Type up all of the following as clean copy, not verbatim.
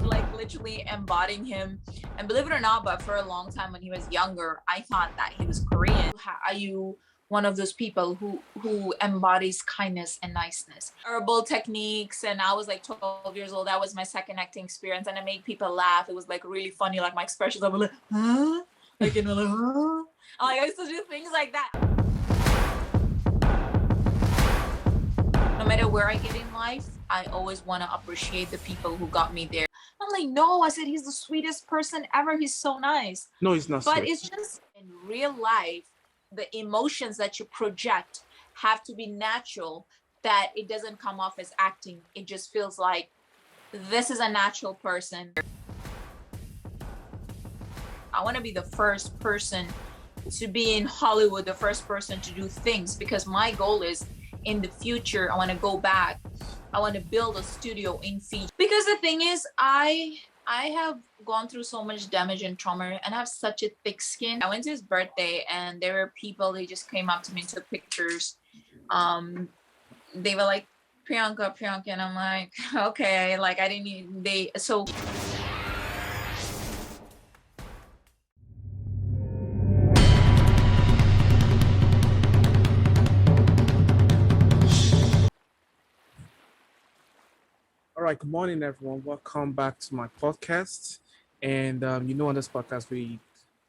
Like literally embodying him. And believe it or not, but for a long time when he was younger, I thought that he was Korean. Are you one of those people who embodies kindness and niceness? Herbal techniques, and I was like 12 years old. That was my second acting experience, and I made people laugh. It was like really funny, like my expressions. I was like, huh? Like, you know, like, huh? Like, I used to do things like that. No matter where I get in life, I always want to appreciate the people who got me there. I'm like, no, I said, he's the sweetest person ever. He's so nice. No, he's not But sweet. it's just in real life, the emotions that you project have to be natural, that it doesn't come off as acting. It just feels like this is a natural person. I want to be the first person to be in Hollywood, the first person to do things, because my goal is in the future, I want to go back. I want to build a studio in Fiji. Because the thing is, I have gone through so much damage and trauma, and I have such a thick skin. I went to his birthday, and there were people, they just came up to me and took pictures. They were like, Priyanka, and I'm like, okay, like I didn't need, so. All right, good morning, everyone. Welcome back to my podcast. And on this podcast, we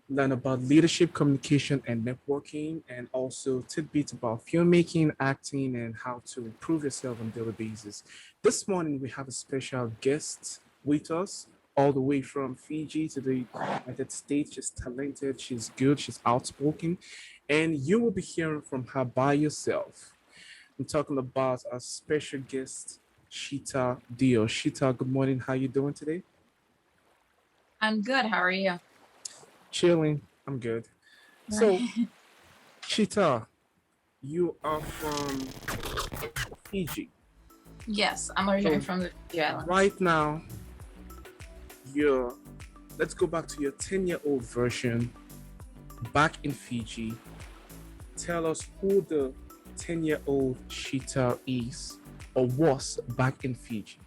learn about leadership, communication, and networking, and also tidbits about filmmaking, acting, and how to improve yourself on a daily basis. This morning, we have a special guest with us, all the way from Fiji to the United States. She's talented, she's good, she's outspoken, and you will be hearing from her by yourself. I'm talking about our special guest, Sheetal Dio. Sheetal, good morning. How you doing today? I'm good. How are you? Chilling. I'm good. So, Sheetal, you are from Fiji. Yes, I'm originally from the Fiji Islands. Right now, let's go back to your 10-year-old version back in Fiji. Tell us who the 10-year-old Sheetal is or was back in Fiji.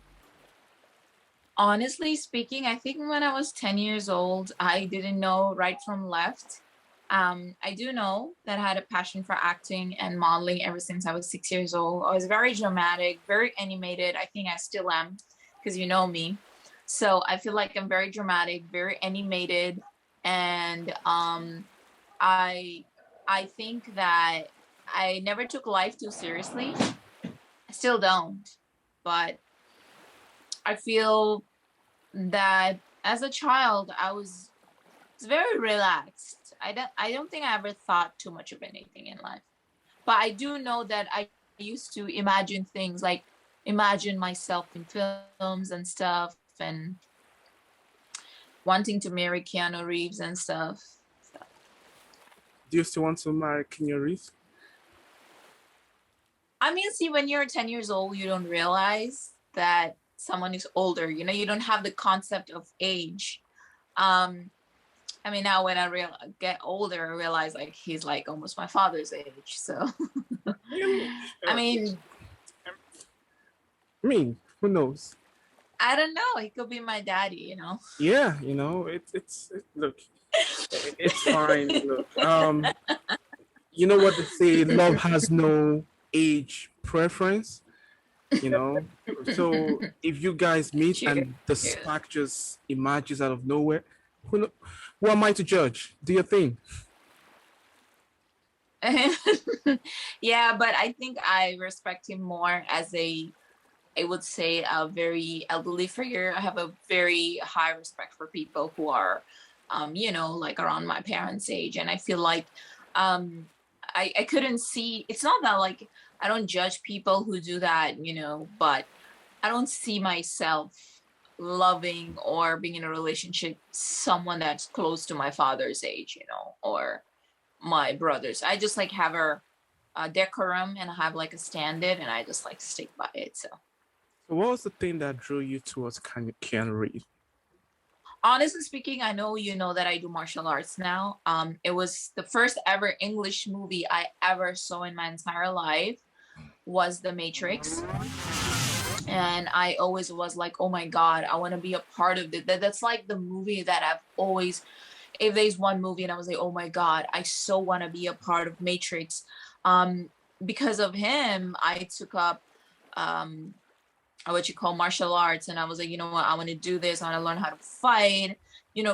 Honestly speaking, I think when I was 10 years old, I didn't know right from left. I do know that I had a passion for acting and modeling ever since I was 6 years old. I was very dramatic, very animated. I think I still am, because you know me. So I feel like I'm very dramatic, very animated. And I think that I never took life too seriously. I still don't. But I feel that as a child, I was very relaxed. I don't think I ever thought too much of anything in life. But I do know that I used to imagine things, like imagine myself in films and stuff, and wanting to marry Keanu Reeves and stuff. Do you still want to marry Keanu Reeves? I mean, see, when you're 10 years old, you don't realize that someone is older. You know, you don't have the concept of age. I mean, now when I get older, I realize like he's like almost my father's age. So, I mean, who knows? I don't know. He could be my daddy, you know? Yeah, look, it's fine. Look, you know what they say, love has no age preference, you know? So if you guys meet and the spark just emerges out of nowhere, who am I to judge? Do your thing. Yeah, but I think I respect him more as I would say, a very elderly figure. I have a very high respect for people who are, like around my parents' age. And I feel like I couldn't see, it's not that like, I don't judge people who do that, but I don't see myself loving or being in a relationship someone that's close to my father's age, or my brothers. I just like have a decorum, and I have like a standard, and I just like stick by it. So what was the thing that drew you towards Keanu Reeves? Honestly speaking, I know you know that I do martial arts now. It was the first ever English movie I ever saw in my entire life was The Matrix. And I always was like, oh my God, I want to be a part of it. That's like the movie that I've always, if there's one movie and I was like, oh my God, I so want to be a part of Matrix. Because of him, I took up what you call martial arts, and I was like, you know what, I want to do this. I want to learn how to fight.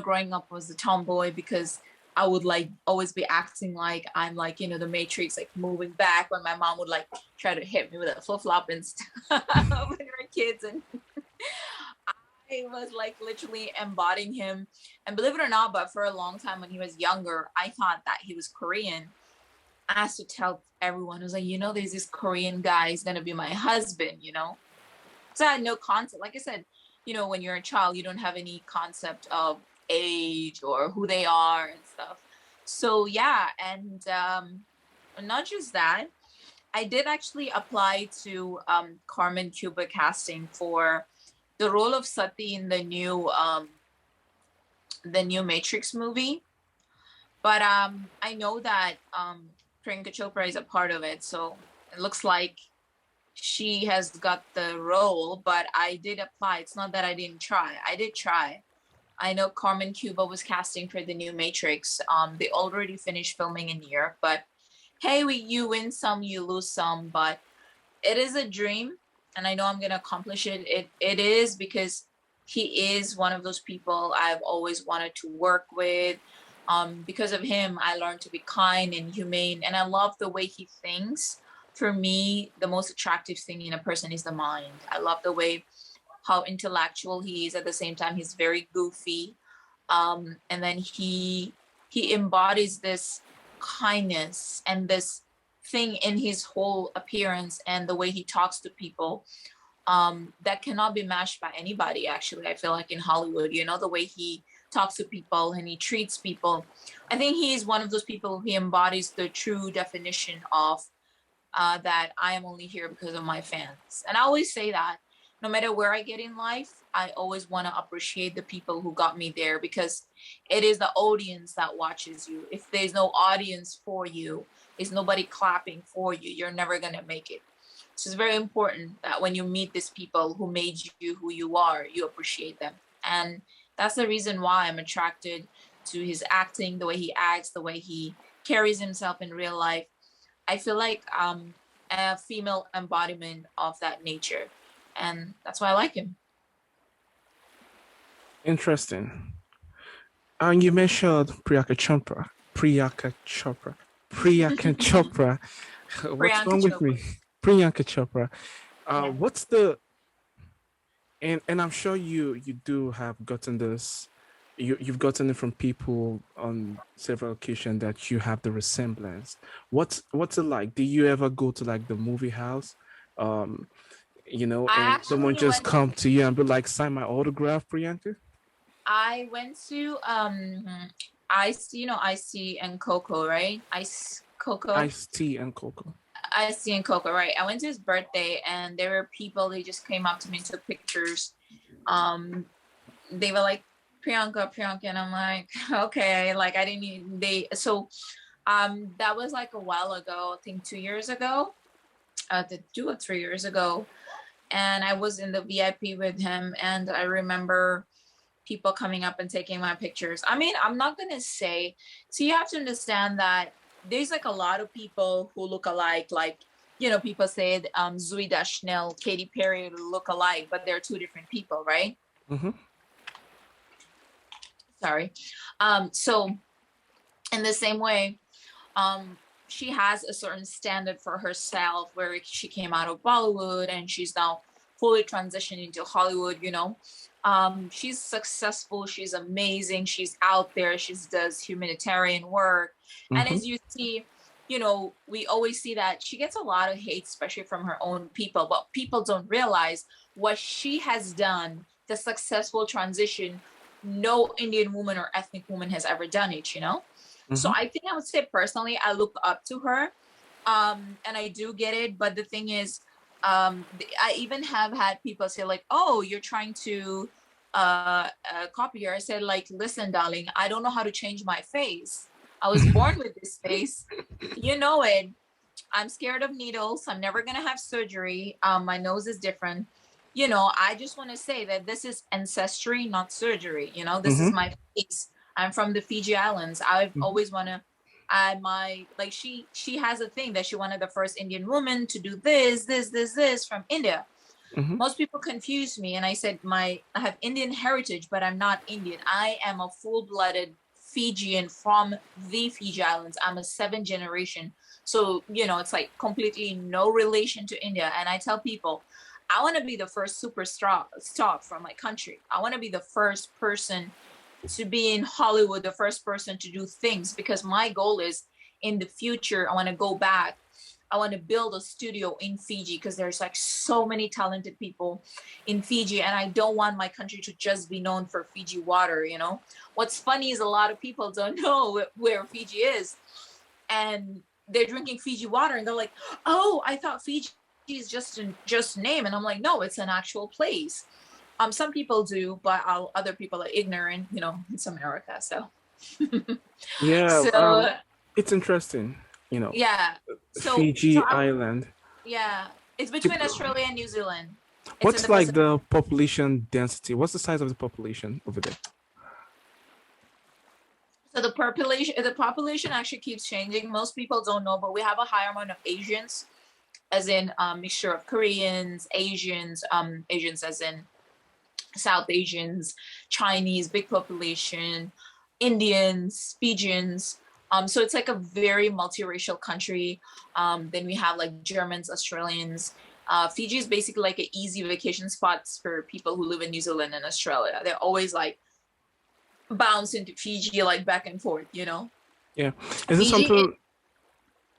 Growing up was a tomboy because I would like always be acting like I'm like, the Matrix, like moving back when my mom would like try to hit me with a flip flop and stuff when we were kids. And I was like literally embodying him. And believe it or not, but for a long time when he was younger, I thought that he was Korean. I used to tell everyone, I was like, there's this Korean guy, he's gonna be my husband. So I had no concept. Like I said, when you're a child, you don't have any concept of age or who they are and stuff. So yeah, and not just that, I did actually apply to Carmen Cuba casting for the role of Sati in the new Matrix movie. But I know that Priyanka Chopra is a part of it, so it looks like she has got the role. But I did apply. It's not that I didn't try. I did try. I know Carmen Cuba was casting for the new Matrix. They already finished filming in New York, but hey, you win some, you lose some. But it is a dream, and I know I'm gonna accomplish it. It is because he is one of those people I've always wanted to work with. Because of him, I learned to be kind and humane, and I love the way he thinks. For me, the most attractive thing in a person is the mind. I love the way how intellectual he is. At the same time, he's very goofy, and then he embodies this kindness and this thing in his whole appearance and the way he talks to people, that cannot be matched by anybody. Actually, I feel like in Hollywood, the way he talks to people and he treats people, I think he is one of those people who embodies the true definition of that I am only here because of my fans. And I always say that no matter where I get in life, I always want to appreciate the people who got me there, because it is the audience that watches you. If there's no audience for you, there's nobody clapping for you, you're never going to make it. So it's very important that when you meet these people who made you who you are, you appreciate them. And that's the reason why I'm attracted to his acting, the way he acts, the way he carries himself in real life. I feel like a female embodiment of that nature. And that's why I like him. Interesting. And you mentioned Priyanka Chopra. What's wrong with me? Priyanka Chopra. What's the and I'm sure you do have gotten this. You've gotten it from people on several occasions that you have the resemblance. What's it like? Do you ever go to like the movie house? And someone just come to you and be like, sign my autograph, Priyanka? I went to Ice, Ice Tea and Coco, right? Ice Tea and Coco, right? I went to his birthday, and there were people, they just came up to me and took pictures. They were like, Priyanka, and I'm like, okay, like I didn't need that was like a while ago, I think 2 years ago, 2 or 3 years ago. And I was in the VIP with him, and I remember people coming up and taking my pictures. I mean, I'm not gonna say, so you have to understand that there's like a lot of people who look alike. Like, people say Zooey Deschanel, Katy Perry look alike, but they're two different people, right? Mm-hmm. Sorry. So in the same way, she has a certain standard for herself, where she came out of Bollywood and she's now fully transitioned into Hollywood. She's successful, she's amazing, she's out there, she does humanitarian work. Mm-hmm. And as you see, we always see that she gets a lot of hate, especially from her own people, but people don't realize what she has done, the successful transition. No Indian woman or ethnic woman has ever done it, Mm-hmm. So I think I would say personally, I look up to her, and I do get it. But the thing is, I even have had people say like, oh, you're trying to copy her. I said like, listen, darling, I don't know how to change my face. I was born with this face. You know it. I'm scared of needles. I'm never going to have surgery. My nose is different. I just want to say that this is ancestry, not surgery. This is Mm-hmm. my face. I'm from the Fiji Islands. I've Mm-hmm. always want to. She has a thing that she wanted the first Indian woman to do this from India. Mm-hmm. Most people confuse me, and I said I have Indian heritage, but I'm not Indian. I am a full-blooded Fijian from the Fiji Islands. I'm a seventh generation, so it's like completely no relation to India. And I tell people, I want to be the first superstar star from my country. I want to be the first person to be in Hollywood, the first person to do things, because my goal is in the future, I want to go back. I want to build a studio in Fiji because there's like so many talented people in Fiji, and I don't want my country to just be known for Fiji water. What's funny is a lot of people don't know where Fiji is, and they're drinking Fiji water, and they're like, "Oh, I thought Fiji is just a name," and I'm like, "No, it's an actual place." Some people do, but other people are ignorant. It's America, so. Yeah. So It's interesting. yeah, so Fiji Island. yeah, it's between Australia and New Zealand. It's in What's the like Pacific. the population density? What's the size of the population over there? So the population actually keeps changing. Most people don't know, but we have a higher amount of Asians, as in mixture of Koreans, Asians as in South Asians, Chinese, big population, Indians, Fijians. So it's like a very multiracial country. Then we have like Germans, Australians. Fiji is basically like an easy vacation spots for people who live in New Zealand and Australia. They're always like bounce into Fiji like back and forth. Yeah. Is it Fiji. something?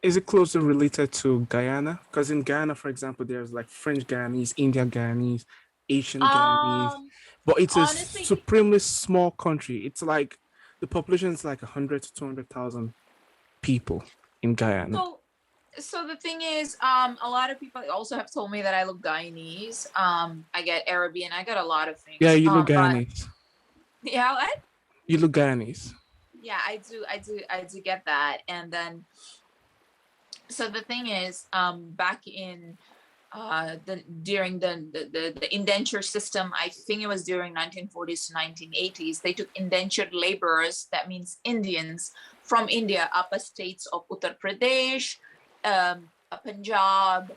Is it closely related to Guyana? Because in Guyana, for example, there's like French Guyanese, Indian Guyanese, Asian Guyanese, Um, but it's a honestly, supremely small country. It's like the population is like 100 to 200,000 people in Guyana. so so the thing is, a lot of people also have told me that I look Guyanese. I get Arabian, I got a lot of Yeah, things. you look But Guyanese. yeah, You look Guyanese. yeah, I do get that. And then, so the thing is, back in during the indenture system, I think it was during 1940s to 1980s, they took indentured laborers, that means Indians, from India, upper states of Uttar Pradesh, Punjab,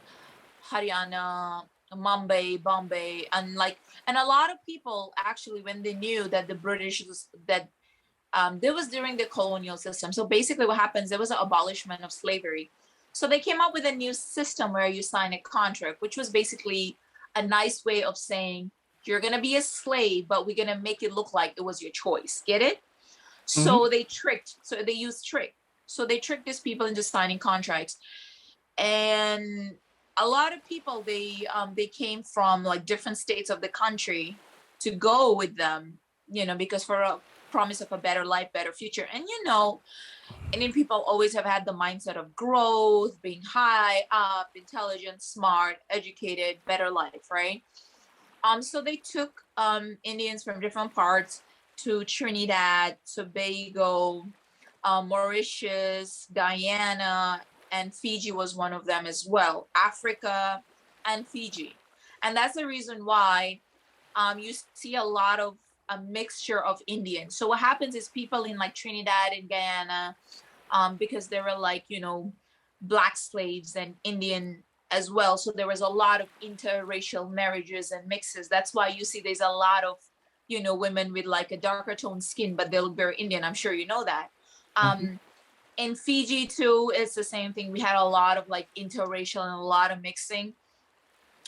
Haryana, Mumbai, Bombay, and a lot of people actually, when they knew that the British was that there was during the colonial system. So basically, what happens? There was an abolishment of slavery. So they came up with a new system where you sign a contract, which was basically a nice way of saying you're gonna be a slave, but we're gonna make it look like it was your choice. Get it? Mm-hmm. So they tricked. So they used trick. So they tricked these people into signing contracts, and a lot of people they came from like different states of the country to go with them, because for a promise of a better life, better future. And Indian people always have had the mindset of growth, being high up, intelligent, smart, educated, better life, right? So they took Indians from different parts to Trinidad, Tobago, Mauritius, Guyana, and Fiji was one of them as well. Africa and Fiji, and that's the reason why you see a lot of a mixture of Indians. So what happens is people in like Trinidad and Guyana, because there were like black slaves and Indian as well. So there was a lot of interracial marriages and mixes. That's why you see there's a lot of women with like a darker toned skin, but they look very Indian. I'm sure you know that. Mm-hmm. In Fiji too, it's the same thing. We had a lot of like interracial and a lot of mixing.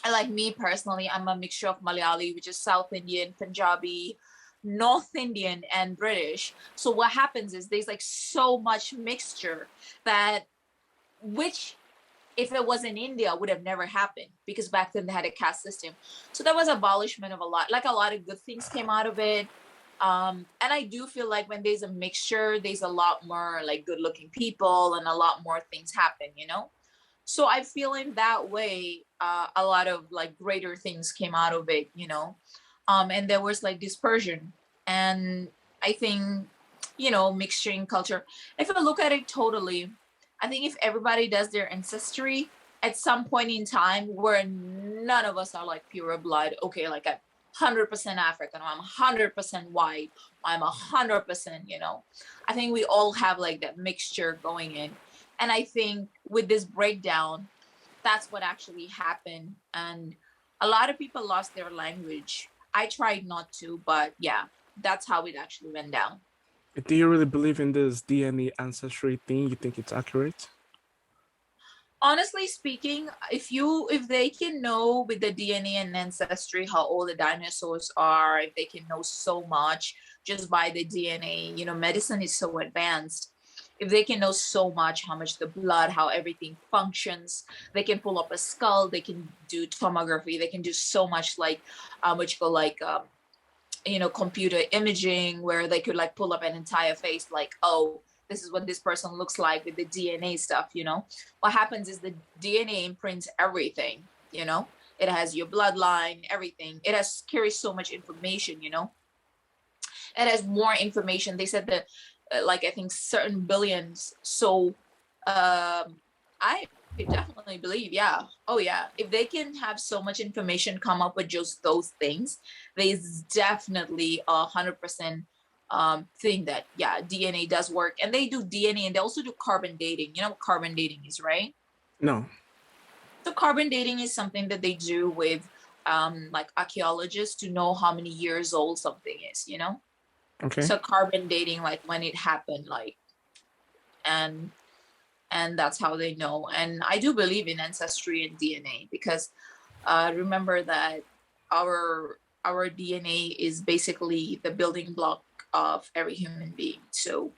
And like me personally, I'm a mixture of Malayali, which is South Indian, Punjabi, North Indian, and British. So what happens is there's like so much mixture that, which if it was in India would have never happened, because back then they had a caste system. So there was abolishment of a lot of good things came out of it. And I do feel like when there's a mixture, there's a lot more like good looking people and a lot more things happen. So I feel in that way, a lot of like greater things came out of it. And there was like dispersion. And I think, mixturing culture, if I look at it totally, I think if everybody does their ancestry, at some point in time where none of us are like pure blood. Okay, like I'm 100% African, or I'm 100% white, I'm 100%, you know. I think we all have like that mixture going in. And I think with this breakdown, that's what actually happened. And a lot of people lost their language. I tried not to, but yeah, that's how it actually went down. Do you really believe in this DNA ancestry thing? You think it's accurate? Honestly speaking, if they can know with the DNA and ancestry how old the dinosaurs are, if they can know so much just by the DNA, you know, medicine is so advanced. If they can know so much, how much the blood, how everything functions, they can pull up a skull, they can do tomography, they can do so much, like what you call like you know, computer imaging, where they could like pull up an entire face, like, oh, this is what this person looks like with the DNA stuff, you know. What happens is the DNA imprints everything, you know. It has your bloodline, everything. It has carries so much information, you know. It has more information. They said that like I think certain billions. So I definitely believe, yeah. Oh yeah. If they can have so much information come up with just those things, there's definitely 100% thing that yeah, DNA does work. And they do DNA and they also do carbon dating. You know what carbon dating is, right? No. So carbon dating is something that they do with like archaeologists to know how many years old something is, you know? Okay. So carbon dating, like when it happened, like, and that's how they know. And I do believe in ancestry and DNA because remember that our DNA is basically the building block of every human being. So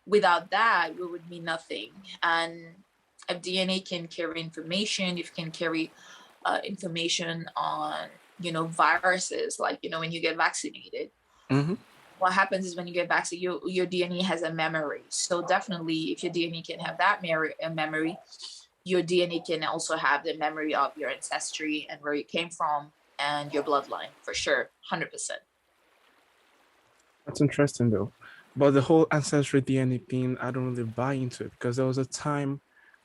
without that, we would be nothing. And if DNA can carry information, if it can carry information on, you know, viruses, like, you know, when you get vaccinated, Mm-hmm. what happens is when you get vaccinated, your DNA has a memory. So definitely, if your DNA can have that memory, your DNA can also have the memory of your ancestry and where you came from and your bloodline, for sure, 100%. That's interesting though. But the whole ancestry DNA thing, I don't really buy into it because there was a time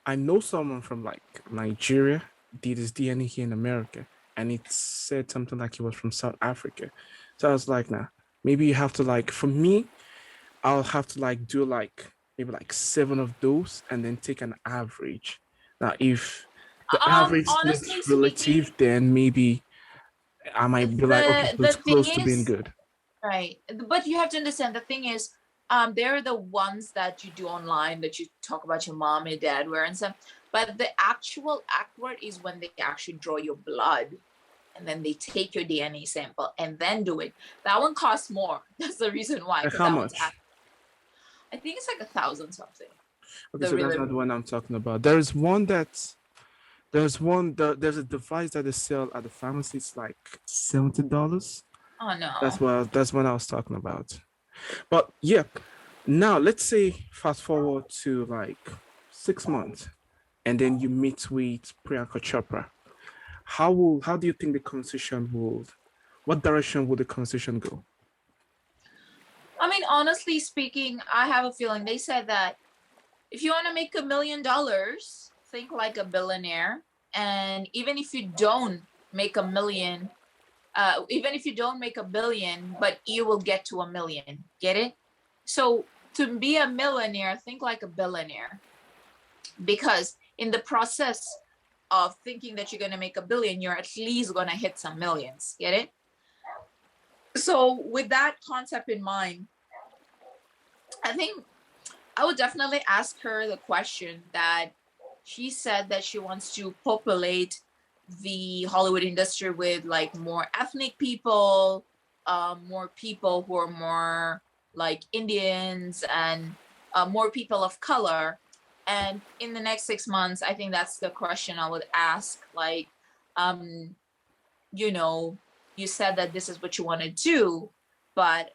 I know someone from like Nigeria did his DNA here in America, and it said something like he was from South Africa. So I was like, nah, maybe you have to like, for me, I'll have to like do like maybe like seven of those and then take an average. Now, if the average Honestly looks speaking, relative, then maybe I might be like, okay, so the it's thing close to being is, good. right, but you have to understand the thing is, they're the ones that you do online that you talk about your mom and dad were and stuff. But the actual accurate is when they actually draw your blood and then they take your DNA sample and then do it. That one costs more. That's the reason why, Like because how that one's much? I think it's like 1,000 something. Okay, The so that's really not the one I'm talking about. There's a device that they sell at the pharmacy. It's like $70. oh no. That's what I was talking about. But yeah, now let's say fast forward to like 6 months, and then you meet with Priyanka Chopra. How do you think the conversation would? What direction would the conversation go? I mean, honestly speaking, I have a feeling they said that if you want to make $1 million, think like a billionaire. And even if you don't make a million, even if you don't make a billion, but you will get to 1 million. Get it? So to be a millionaire, think like a billionaire. Because in the process of thinking that you're going to make a billion, you're at least going to hit some millions. Get it? So with that concept in mind, I think I would definitely ask her the question that she said that she wants to populate the Hollywood industry with like more ethnic people, more people who are more like Indians and more people of color. And in the next 6 months, I think that's the question I would ask. Like, um, you know, you said that this is what you want to do, but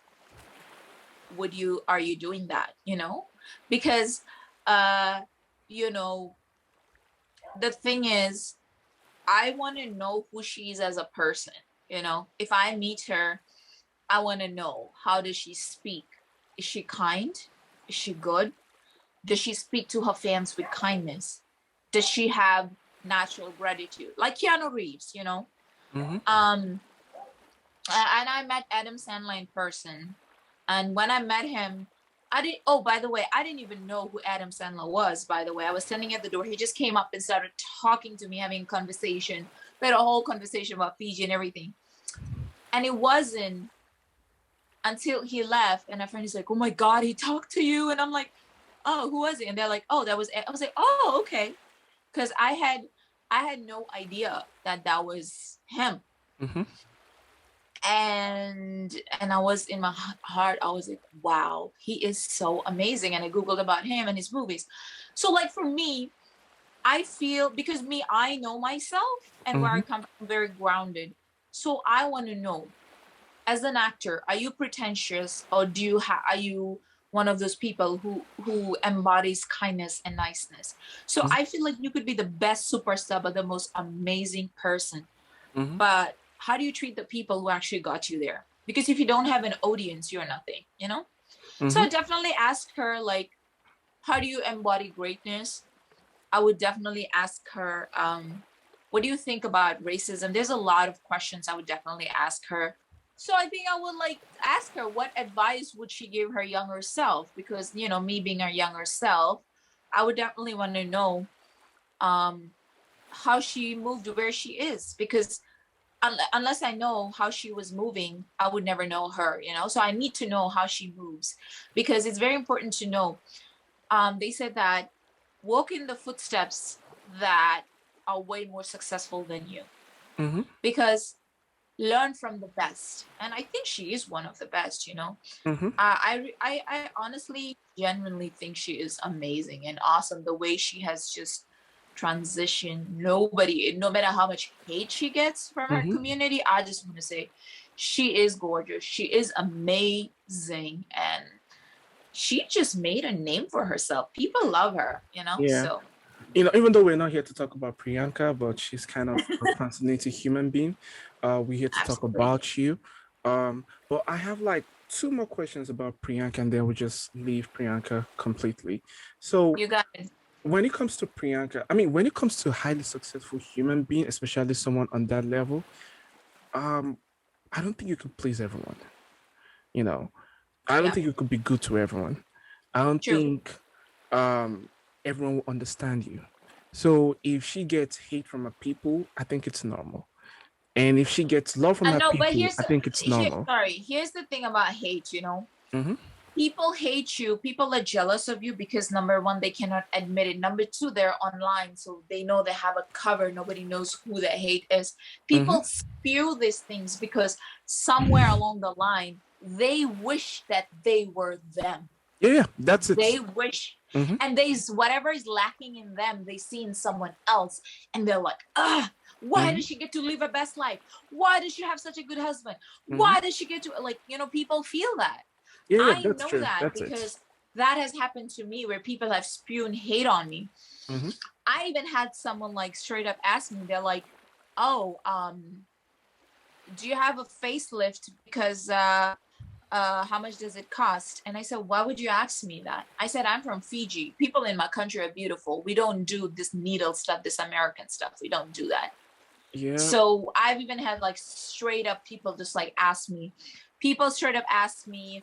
are you doing that? You know, because uh, you know, the thing is, I want to know who she is as a person. You know, if I meet her, I want to know, how does she speak? Is she kind? Is she good? Does she speak to her fans with kindness? Does she have natural gratitude, like Keanu Reeves, Mm-hmm. And I met Adam Sandler in person. And when I met him, by the way, I didn't even know who Adam Sandler was, by the way. I was standing at the door. He just came up and started talking to me, having a conversation. We had a whole conversation about Fiji and everything. And it wasn't until he left and a friend is like, oh my God, he talked to you. And I'm like, oh, who was it? And they're like, oh, that was Ed. I was like, oh, okay. Because I had no idea that was him. Mm-hmm. And I was in my heart, I was like, wow, he is so amazing. And I Googled about him and his movies. So like for me, I feel, because I know myself and where I come from, I'm very grounded. So I want to know, as an actor, are you pretentious, or are you one of those people who embodies kindness and niceness? So I feel like you could be the best superstar, but the most amazing person. Mm-hmm. But how do you treat the people who actually got you there? Because if you don't have an audience, you're nothing, So I definitely ask her, like, how do you embody greatness? I would definitely ask her, what do you think about racism? There's a lot of questions I would definitely ask her. So I think I would like ask her, what advice would she give her younger self? Because, me being her younger self, I would definitely want to know how she moved to where she is. Because unless I know how she was moving, I would never know her, So I need to know how she moves, because it's very important to know. They said that walk in the footsteps that are way more successful than you, because learn from the best. And I think she is one of the best, I honestly, genuinely think she is amazing and awesome. The way she has just transitioned, no matter how much hate she gets from her community, I just want to say she is gorgeous. She is amazing. And she just made a name for herself. People love her, Yeah. So, even though we're not here to talk about Priyanka, but she's kind of a fascinating human being. We're here to talk about you. But I have like 2 more questions about Priyanka, and then we'll just leave Priyanka completely. So you got it. when it comes to Priyanka, when it comes to a highly successful human being, especially someone on that level, I don't think you can please everyone. I don't think you could be good to everyone. I don't think everyone will understand you. So if she gets hate from her people, I think it's normal. And if she gets love from her people, I think it's normal. Here's the thing about hate, Mm-hmm. People hate you. People are jealous of you because, number one, they cannot admit it. Number two, they're online, so they know they have a cover. Nobody knows who the hate is. People spew these things because somewhere along the line, they wish that they were them. Yeah, that's it. They wish. And whatever is lacking in them, they see in someone else. And they're like, why does she get to live her best life? Why does she have such a good husband? Why does she get to, people feel that. Yeah, I know true. That because that has happened to me, where people have spewed hate on me. I even had someone like straight up ask me, they're like, oh, do you have a facelift? Because how much does it cost? And I said, why would you ask me that? I said, I'm from Fiji. People in my country are beautiful. We don't do this needle stuff, this American stuff. We don't do that. Yeah. So I've even had like straight up people just like ask me. People straight up ask me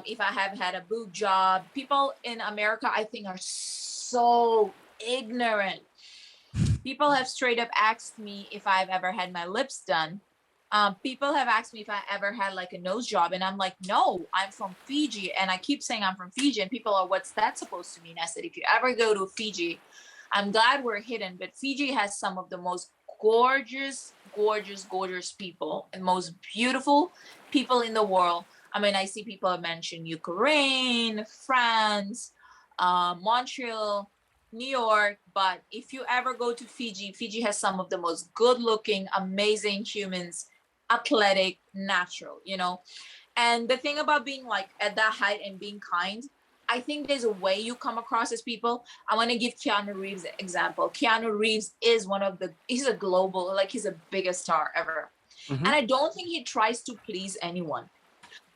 if I have had a boob job. People in America, I think, are so ignorant. People have straight up asked me if I've ever had my lips done. People have asked me if I ever had like a nose job, and I'm like, no, I'm from Fiji. And I keep saying I'm from Fiji, and people are, what's that supposed to mean? I said, if you ever go to Fiji, I'm glad we're hidden, but Fiji has some of the most gorgeous, gorgeous, gorgeous people and most beautiful people in the world. I see people mention Ukraine, France, Montreal, New York, but if you ever go to Fiji, Fiji has some of the most good-looking, amazing humans, athletic, natural, And the thing about being like at that height and being kind, I think there's a way you come across as people. I want to give Keanu Reeves an example. Keanu Reeves is he's a global, he's the biggest star ever. And I don't think he tries to please anyone,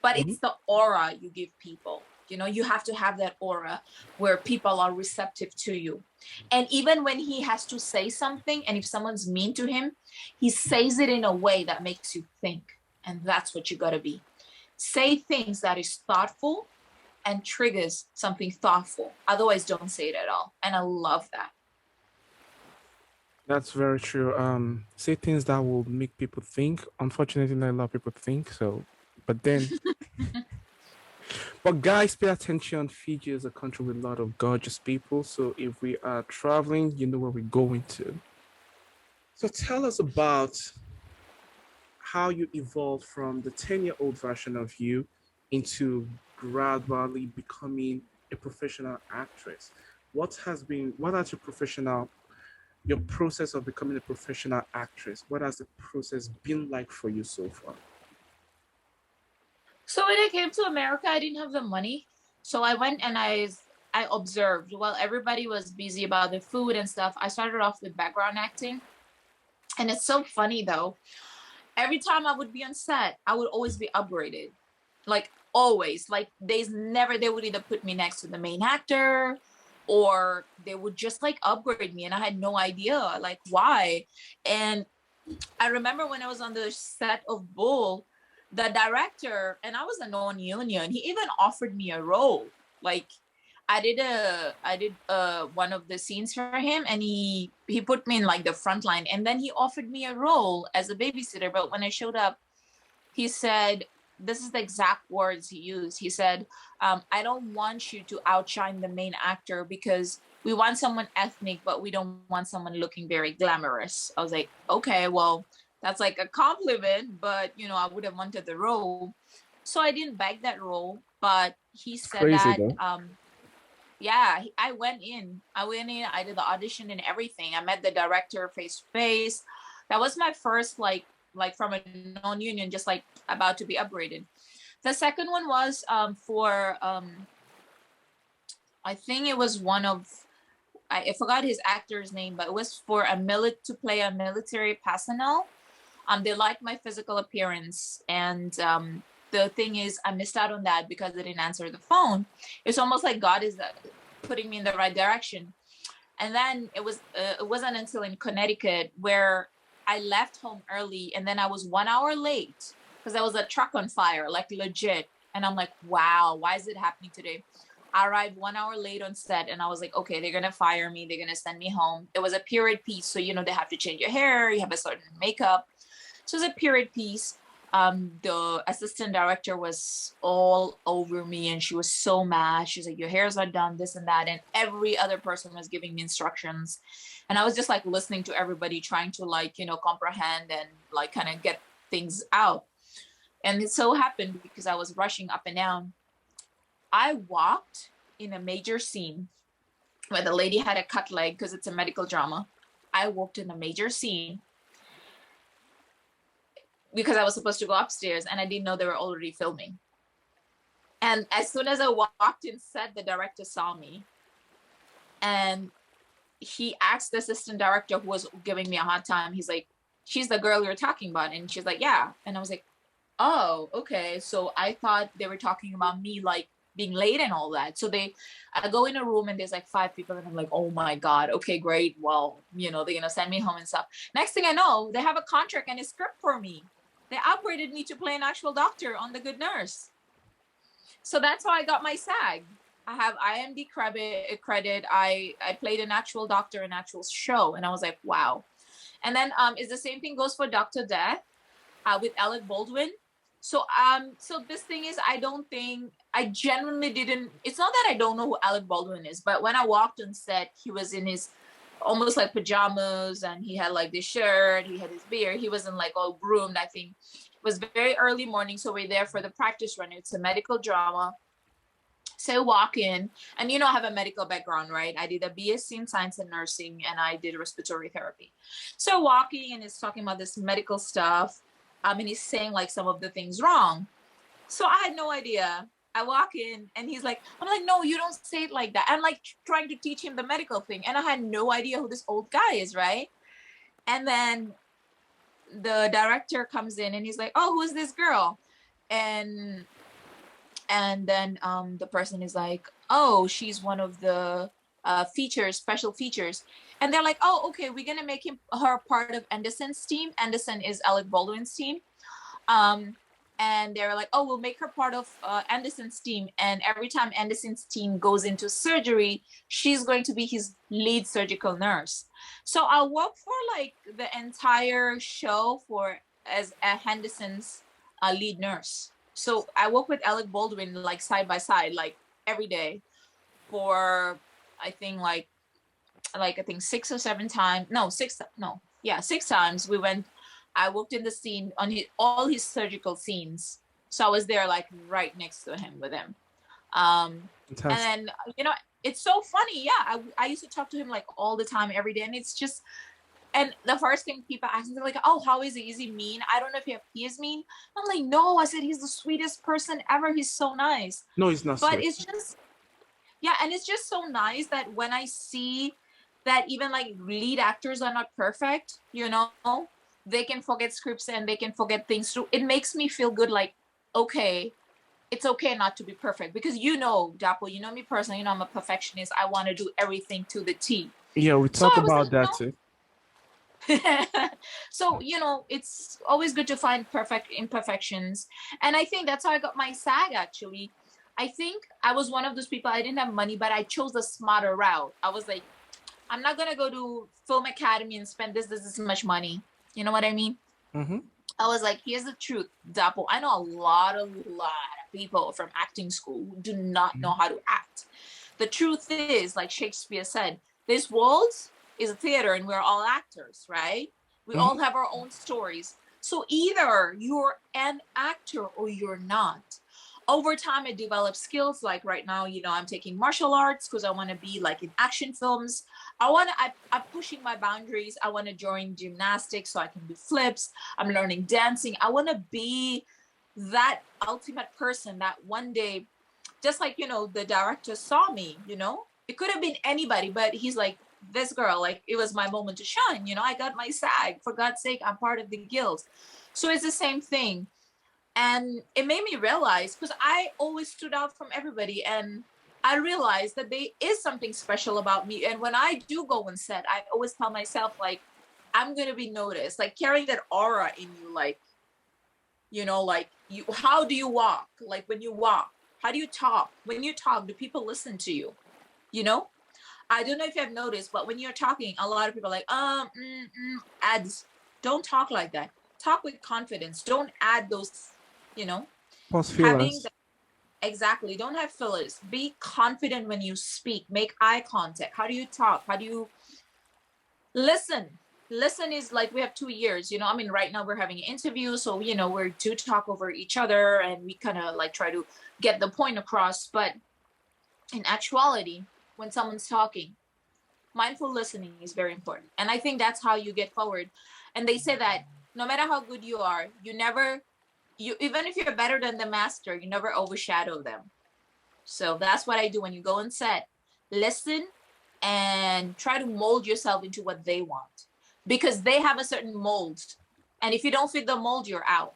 but it's the aura you give people. You know, you have to have that aura where people are receptive to you. And even when he has to say something, and if someone's mean to him, he says it in a way that makes you think. And that's what you got to be. Say things that is thoughtful and triggers something thoughtful. Otherwise, don't say it at all. And I love that. That's very true. Say things that will make people think. Unfortunately, not a lot of people think so. But then, but guys, pay attention. Fiji is a country with a lot of gorgeous people. So if we are traveling, you know where we're going to. So tell us about how you evolved from the 10-year-old version of you into gradually becoming a professional actress. What has your process of becoming a professional actress? What has the process been like for you so far? So when I came to America, I didn't have the money. So I went and I observed while everybody was busy about the food and stuff. I started off with background acting. And it's so funny though. Every time I would be on set, I would always be upgraded. Like always. Like they would either put me next to the main actor, or they would just like upgrade me, and I had no idea like why. And I remember when I was on the set of Bull, the director, and I was a non-union, he even offered me a role. Like I did one of the scenes for him, and he put me in like the front line, and then he offered me a role as a babysitter. But when I showed up, he said, this is the exact words he used. He said, I don't want you to outshine the main actor because we want someone ethnic, but we don't want someone looking very glamorous. I was like, okay, well, that's like a compliment, but you know, I would have wanted the role. So I didn't beg that role, but he said Crazy that, though. yeah, I went in, I did the audition and everything. I met the director face to face. That was my first, like from a non-union, just like about to be upgraded. The second one was for I think it was one of, I forgot his actor's name, but it was for to play a military personnel. They liked my physical appearance, and the thing is, I missed out on that because I didn't answer the phone. It's almost like God is putting me in the right direction. And then it wasn't until in Connecticut where I left home early, and then I was 1 hour late because there was a truck on fire, like legit. And I'm like, wow, why is it happening today? I arrived 1 hour late on set, and I was like, okay, they're going to fire me. They're going to send me home. It was a period piece. So, you know, they have to change your hair. You have a certain makeup. So it's a period piece. The assistant director was all over me, and she was so mad. She's like, your hair's not done, this and that. And every other person was giving me instructions. And I was just like listening to everybody, trying to like, you know, comprehend and like kind of get things out. And it so happened because I was rushing up and down. I walked in a major scene where the lady had a cut leg because it's a medical drama. I walked in a major scene because I was supposed to go upstairs, and I didn't know they were already filming. And as soon as I walked in set, the director saw me, and he asked the assistant director who was giving me a hard time. He's like, she's the girl you're talking about. And she's like, yeah. And I was like, oh, okay. So I thought they were talking about me like being late and all that. So I go in a room, and there's like 5 people, and I'm like, oh my God, okay, great. Well, you know, they're going to send me home and stuff. Next thing I know, they have a contract and a script for me. They upgraded me to play an actual doctor on The Good Nurse. So that's how I got my SAG. I have IMDb credit. I played an actual doctor, an actual show. And I was like, wow. And then is the same thing goes for Dr. Death with Alec Baldwin. So this thing is, I genuinely didn't, it's not that I don't know who Alec Baldwin is, but when I walked on set, he was in his almost like pajamas, and he had like this shirt, he had his beard, he wasn't like all groomed. I think it was very early morning, so we're there for the practice run. It's a medical drama. So I walk in, and you know, I have a medical background, right? I did a BSc in science and nursing, and I did respiratory therapy. So walking, and he's talking about this medical stuff, and he's saying like some of the things wrong. So I had no idea. I walk in, and he's like, I'm like, no, you don't say it like that. I'm like trying to teach him the medical thing. And I had no idea who this old guy is, right? And then the director comes in, and he's like, oh, who's this girl? And And then the person is like, oh, she's one of the special features. And they're like, oh, okay, we're gonna make her part of Anderson's team. Anderson is Alec Baldwin's team. And they're like, oh, we'll make her part of Anderson's team. And every time Anderson's team goes into surgery, she's going to be his lead surgical nurse. So I'll work for like the entire show as Henderson's lead nurse. So I work with Alec Baldwin like side by side, like every day for I think like I think 6 or 7 times. No, 6. No, yeah, 6 times we went. I worked in the scene on all his surgical scenes. So I was there like right next to him with him. And then, it's so funny. Yeah. I used to talk to him like all the time, every day. And it's just, and the first thing people ask me, like, oh, how is he? Is he mean? I don't know if he is mean. I'm like, no, I said, he's the sweetest person ever. He's so nice. No, he's not. But sweet. it's just, yeah. And it's just so nice that when I see that even like lead actors are not perfect, they can forget scripts and they can forget things too. It makes me feel good. Like, okay, it's okay not to be perfect, because Dapo, you know me personally, I'm a perfectionist. I want to do everything to the T. Yeah, we talk about that too. So, it's always good to find perfect imperfections. And I think that's how I got my SAG, actually. I think I was one of those people, I didn't have money, but I chose the smarter route. I was like, I'm not going to go to Film Academy and spend this much money. You know what I mean? Mm-hmm. I was like, here's the truth, Dapo. I know a lot of people from acting school who do not know how to act. The truth is, like Shakespeare said, this world is a theater and we're all actors, right? We all have our own stories. So either you're an actor or you're not. Over time, I developed skills. Like right now, I'm taking martial arts because I want to be like in action films. I'm pushing my boundaries. I want to join gymnastics so I can do flips. I'm learning dancing. I want to be that ultimate person that one day, just like, the director saw me, it could have been anybody, but he's like, this girl, like, it was my moment to shine. I got my SAG. For God's sake, I'm part of the guild. So it's the same thing. And it made me realize, because I always stood out from everybody, and I realized that there is something special about me. And when I do go on set, I always tell myself, like, I'm going to be noticed, like carrying that aura in you, like, how do you walk? Like when you walk, how do you talk? When you talk, do people listen to you? I don't know if you have noticed, but when you're talking, a lot of people are like, ads. Don't talk like that. Talk with confidence. Don't add those, exactly. Don't have fillers. Be confident when you speak. Make eye contact. How do you talk? How do you listen? Listen is like, we have 2 years, right now we're having an interview. So, we're to talk over each other and we kind of like try to get the point across. But in actuality, when someone's talking, mindful listening is very important. And I think that's how you get forward. And they say that no matter how good you are, even if you're better than the master, you never overshadow them. So that's what I do when you go on set. Listen and try to mold yourself into what they want, because they have a certain mold. And if you don't fit the mold, you're out.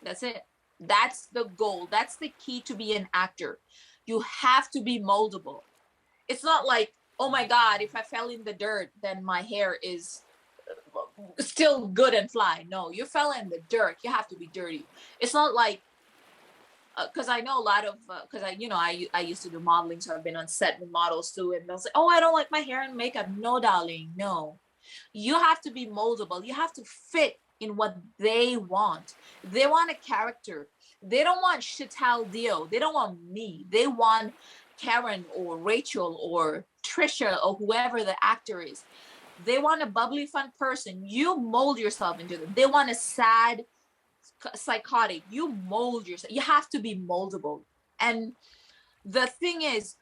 That's it. That's the goal. That's the key to be an actor. You have to be moldable. It's not like, oh my God, if I fell in the dirt, then my hair is still good and fly. No, you fell in the dirt. You have to be dirty. It's not like, because I know a lot of, because I used to do modeling, so I've been on set with models too, and they'll say, oh, I don't like my hair and makeup. No, darling, no. You have to be moldable. You have to fit in what they want. They want a character. They don't want Sheetal Dio. They don't want me. They want Karen or Rachel or Trisha or whoever the actor is. They want a bubbly, fun person. You mold yourself into them. They want a sad, psychotic. You mold yourself. You have to be moldable. And the thing is,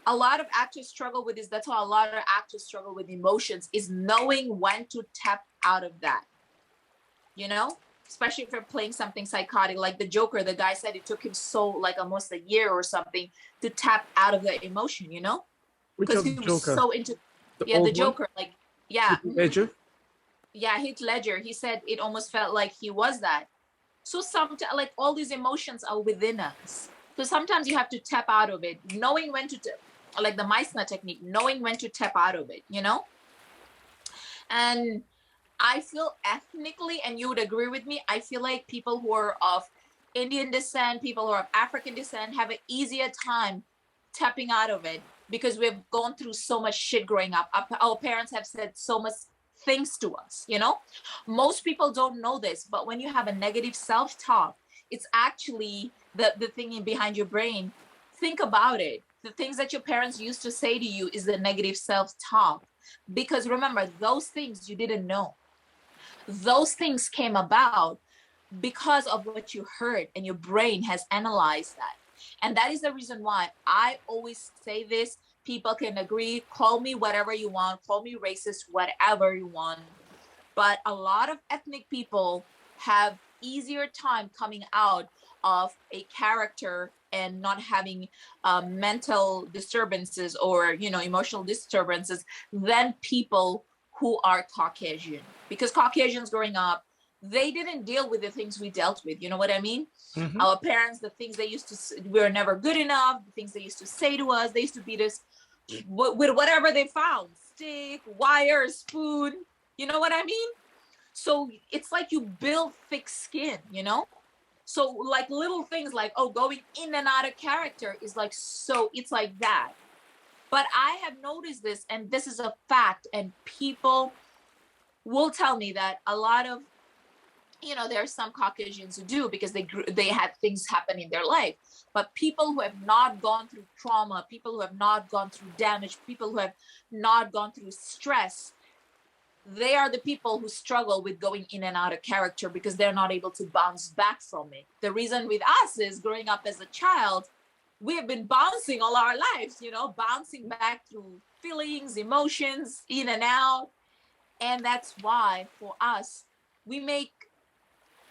a lot of actors struggle with this. That's how a lot of actors struggle with emotions, is knowing when to tap out of that. Especially if you're playing something psychotic, like the Joker. The guy said it took him almost a year or something to tap out of the emotion, because he was so into the Joker, Ledger. Heath Ledger. He said it almost felt like he was that. So sometimes, like, all these emotions are within us. So sometimes you have to tap out of it, knowing when to, like the Meissner technique, knowing when to tap out of it, you know? And I feel ethnically, and you would agree with me, I feel like people who are of Indian descent, people who are of African descent have an easier time tapping out of it because we've gone through so much shit growing up. Our parents have said so much things to us, you know? Most people don't know this, but when you have a negative self-talk, it's actually the thing behind your brain. Think about it. The things that your parents used to say to you is the negative self-talk. Because remember, those things you didn't know. Those things came about because of what you heard, and your brain has analyzed that. And that is the reason why I always say this. People can agree, call me whatever you want, call me racist, whatever you want. But a lot of ethnic people have easier time coming out of a character and not having mental disturbances or, you know, emotional disturbances than people who are Caucasian. Because Caucasians growing up, they didn't deal with the things we dealt with. You know what I mean? Mm-hmm. Our parents, the things they used to, we were never good enough, the things they used to say to us, they used to beat us with whatever they found, stick, wire, spoon, you know what I mean? So it's like you build thick skin, you know? So like little things like, oh, going in and out of character is like, so it's like that. But I have noticed this, and this is a fact, and people will tell me that a lot of, you know, there are some Caucasians who do because they had things happen in their life. But people who have not gone through trauma, people who have not gone through damage, people who have not gone through stress, they are the people who struggle with going in and out of character because they're not able to bounce back from it. The reason with us is growing up as a child, we have been bouncing all our lives, you know, bouncing back through feelings, emotions, in and out. And that's why for us, we make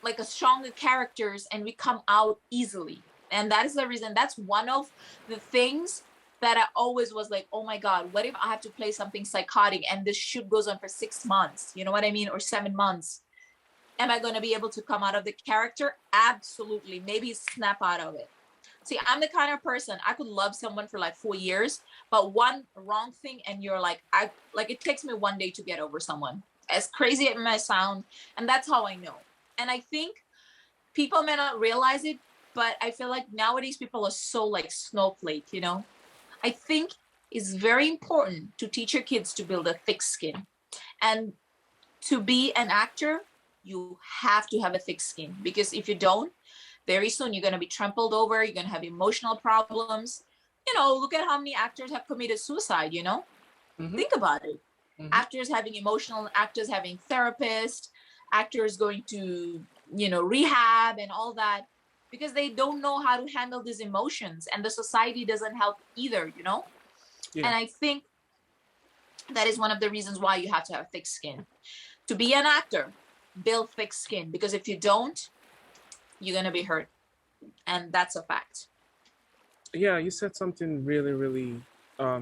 like a stronger characters and we come out easily. And that is the reason, that's one of the things that I always was like, oh my God, what if I have to play something psychotic and this shoot goes on for 6 months, you know what I mean? Or 7 months. Am I going to be able to come out of the character? Absolutely. Maybe snap out of it. See, I'm the kind of person, I could love someone for like 4 years, but one wrong thing and you're like, it takes me one day to get over someone. As crazy as it may sound, and that's how I know. And I think people may not realize it, but I feel like nowadays people are so like snowflake, you know? I think it's very important to teach your kids to build a thick skin. And to be an actor, you have to have a thick skin, because if you don't, very soon you're going to be trampled over, you're going to have emotional problems. You know, look at how many actors have committed suicide, you know? Mm-hmm. Think about it. Mm-hmm. Actors having emotional, actors having therapists, actors going to, you know, rehab and all that, because they don't know how to handle these emotions, and the society doesn't help either, you know? Yeah. And I think that is one of the reasons why you have to have thick skin. To be an actor, build thick skin, because if you don't, you're going to be hurt. And that's a fact. Yeah, you said something really, really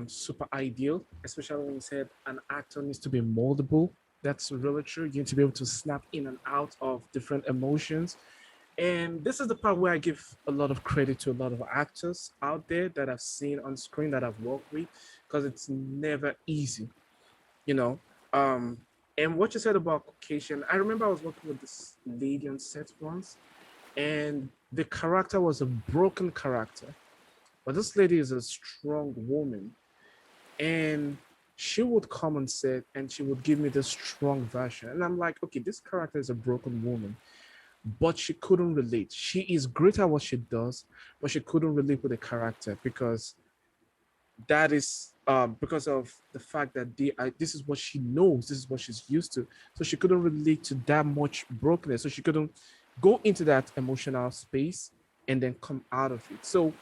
super ideal, especially when you said an actor needs to be moldable. That's really true. You need to be able to snap in and out of different emotions. And this is the part where I give a lot of credit to a lot of actors out there that I've seen on screen, that I've worked with, because it's never easy, you know. And what you said about Caucasian, I remember I was working with this lady on set once, and the character was a broken character. But this lady is a strong woman, and she would come on set and she would give me this strong version. And I'm like, okay, this character is a broken woman, but she couldn't relate. She is great at what she does, but she couldn't relate with the character because that is because of the fact that this is what she knows, this is what she's used to. So she couldn't relate to that much brokenness. So she couldn't go into that emotional space and then come out of it. So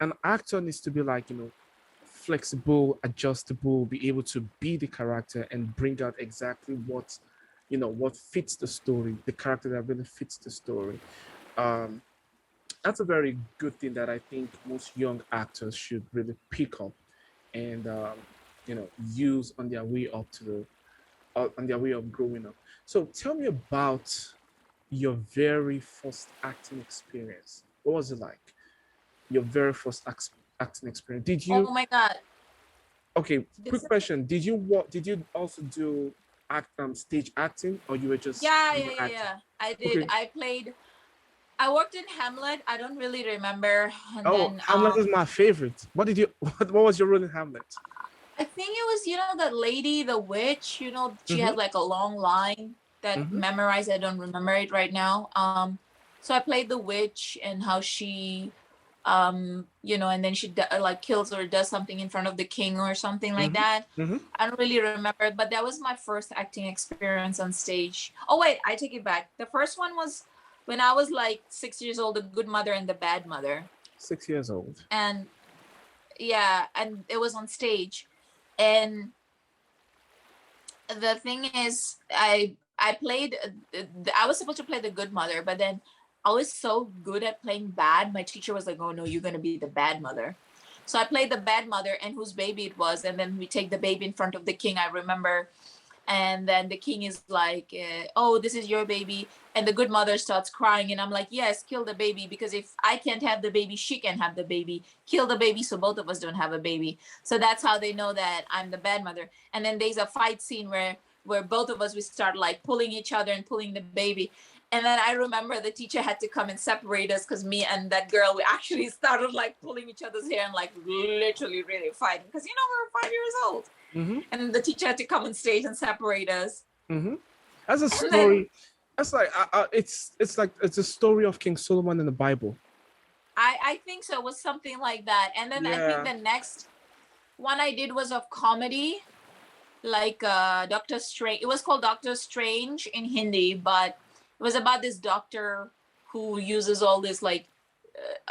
an actor needs to be like, you know, flexible, adjustable, be able to be the character and bring out exactly what, you know, what fits the story, the character that really fits the story. Um, that's a very good thing that I think most young actors should really pick up and you know, use on their way up to the on their way of growing up. So tell me about your very first acting experience? What was it like? Your very first acting experience? Did you? Oh my God. Okay, This quick is, question. Did you what? Did you also do stage acting, or you were just yeah, you yeah, were yeah, acting? yeah. I did. Okay. I worked in Hamlet. I don't really remember. And Oh, then Hamlet is my favorite. What did you? What was your role in Hamlet? I think it was, that lady, the witch, she Mm-hmm. had like a long line that Mm-hmm. memorized. I don't remember it right now. So I played the witch and how she, and then she like kills or does something in front of the king or something like Mm-hmm. that. Mm-hmm. I don't really remember, but that was my first acting experience on stage. Oh wait, I take it back. The first one was when I was like 6 years old, The Good Mother and the Bad Mother. 6 years old. And yeah, and it was on stage. And the thing is, I was supposed to play the good mother, but then I was so good at playing bad, my teacher was like, oh no, you're going to be the bad mother. So I played the bad mother and whose baby it was, and then we take the baby in front of the king, I remember. And then the king is like, oh, this is your baby. And the good mother starts crying, and I'm like, yes, kill the baby, because if I can't have the baby, she can have the baby. Kill the baby so both of us don't have a baby. So that's how they know that I'm the bad mother. And then there's a fight scene where both of us, we start like pulling each other and pulling the baby. And then I remember the teacher had to come and separate us, because me and that girl, we actually started like pulling each other's hair and like literally really fighting, because we were 5 years old. Mm-hmm. And the teacher had to come on stage and separate us. Mm-hmm. That's a And then story. That's like it's like it's a story of King Solomon in the Bible. I think so, it was something like that. And then I think Yeah. the next one I did was of comedy, like Doctor Strange. It was called Doctor Strange in Hindi, but it was about this doctor who uses all this like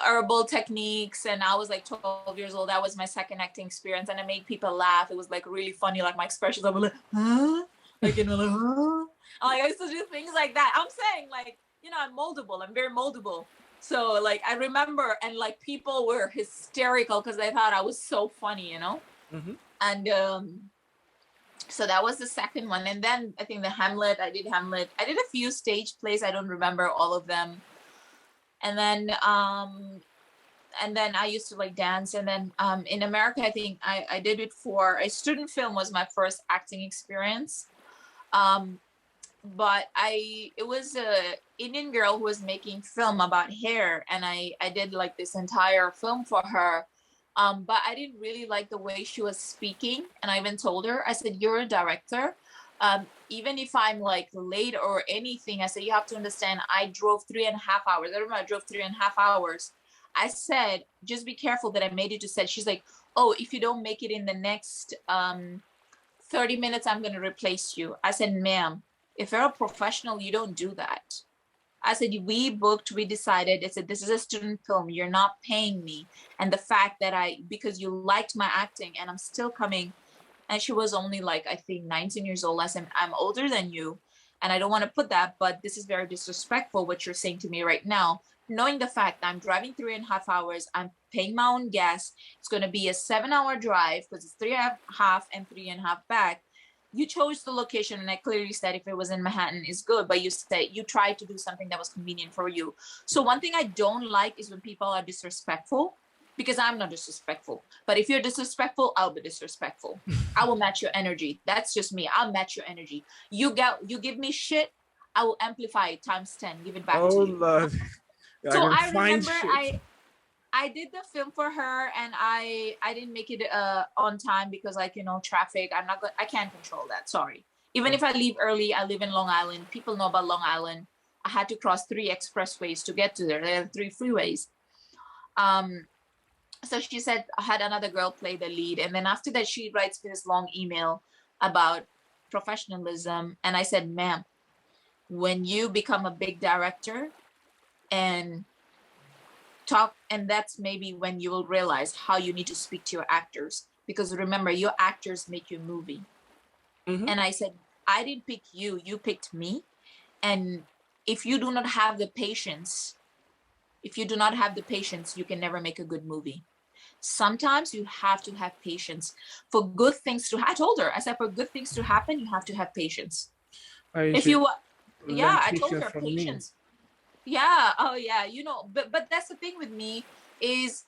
herbal techniques. And I was like 12 years old. That was my second acting experience, and I made people laugh. It was like really funny, like my expressions. I was like, huh? Like, like, huh? Like, I used to do things like that. I'm saying, like, I'm moldable. I'm very moldable. So like I remember, and like people were hysterical because they thought I was so funny. Mm-hmm. And so that was the second one. And then I think I did Hamlet. I did a few stage plays. I don't remember all of them. And then I used to like dance. And then in America, I think I did it for a student film, was my first acting experience. But it was a Indian girl who was making film about hair, and I did like this entire film for her. But I didn't really like the way she was speaking, and I even told her, I said, you're a director. Even if I'm like late or anything, I said, you have to understand, I drove 3.5 hours. I remember I drove 3.5 hours. I said, just be careful that I made it to set. She's like, oh, if you don't make it in the next 30 minutes, I'm going to replace you. I said, ma'am, if you're a professional, you don't do that. I said, we decided, I said, this is a student film. You're not paying me. And the fact that because you liked my acting and I'm still coming. And she was only like, I think 19 years old. I said, I'm older than you. And I don't want to put that, but this is very disrespectful what you're saying to me right now. Knowing the fact that I'm driving 3.5 hours, I'm paying my own gas. It's going to be a 7-hour drive because it's 3.5 and 3.5 back. You chose the location, and I clearly said if it was in Manhattan, it's good, but you said you tried to do something that was convenient for you. So one thing I don't like is when people are disrespectful, because I'm not disrespectful. But if you're disrespectful, I'll be disrespectful. I will match your energy. That's just me. I'll match your energy. You give me shit, I will amplify it times 10, give it back Oh to you. Lord. I So can I find remember shit. I did the film for her, and I didn't make it on time because, like, traffic. I can't control that. Sorry. Even if I leave early, I live in Long Island. People know about Long Island. I had to cross 3 expressways to get to there. There are 3 freeways. So she said I had another girl play the lead, and then after that she writes this long email about professionalism, and I said, ma'am, when you become a big director and talk, and that's maybe when you will realize how you need to speak to your actors, because remember, your actors make your movie. Mm-hmm. And I said, I didn't pick you, you picked me. And if you do not have the patience, you can never make a good movie. Sometimes you have to have patience for good things to I told her, I said, for good things to happen, you have to have patience. If you learn I told patience her from me. patience. Yeah. Oh yeah. But that's the thing with me is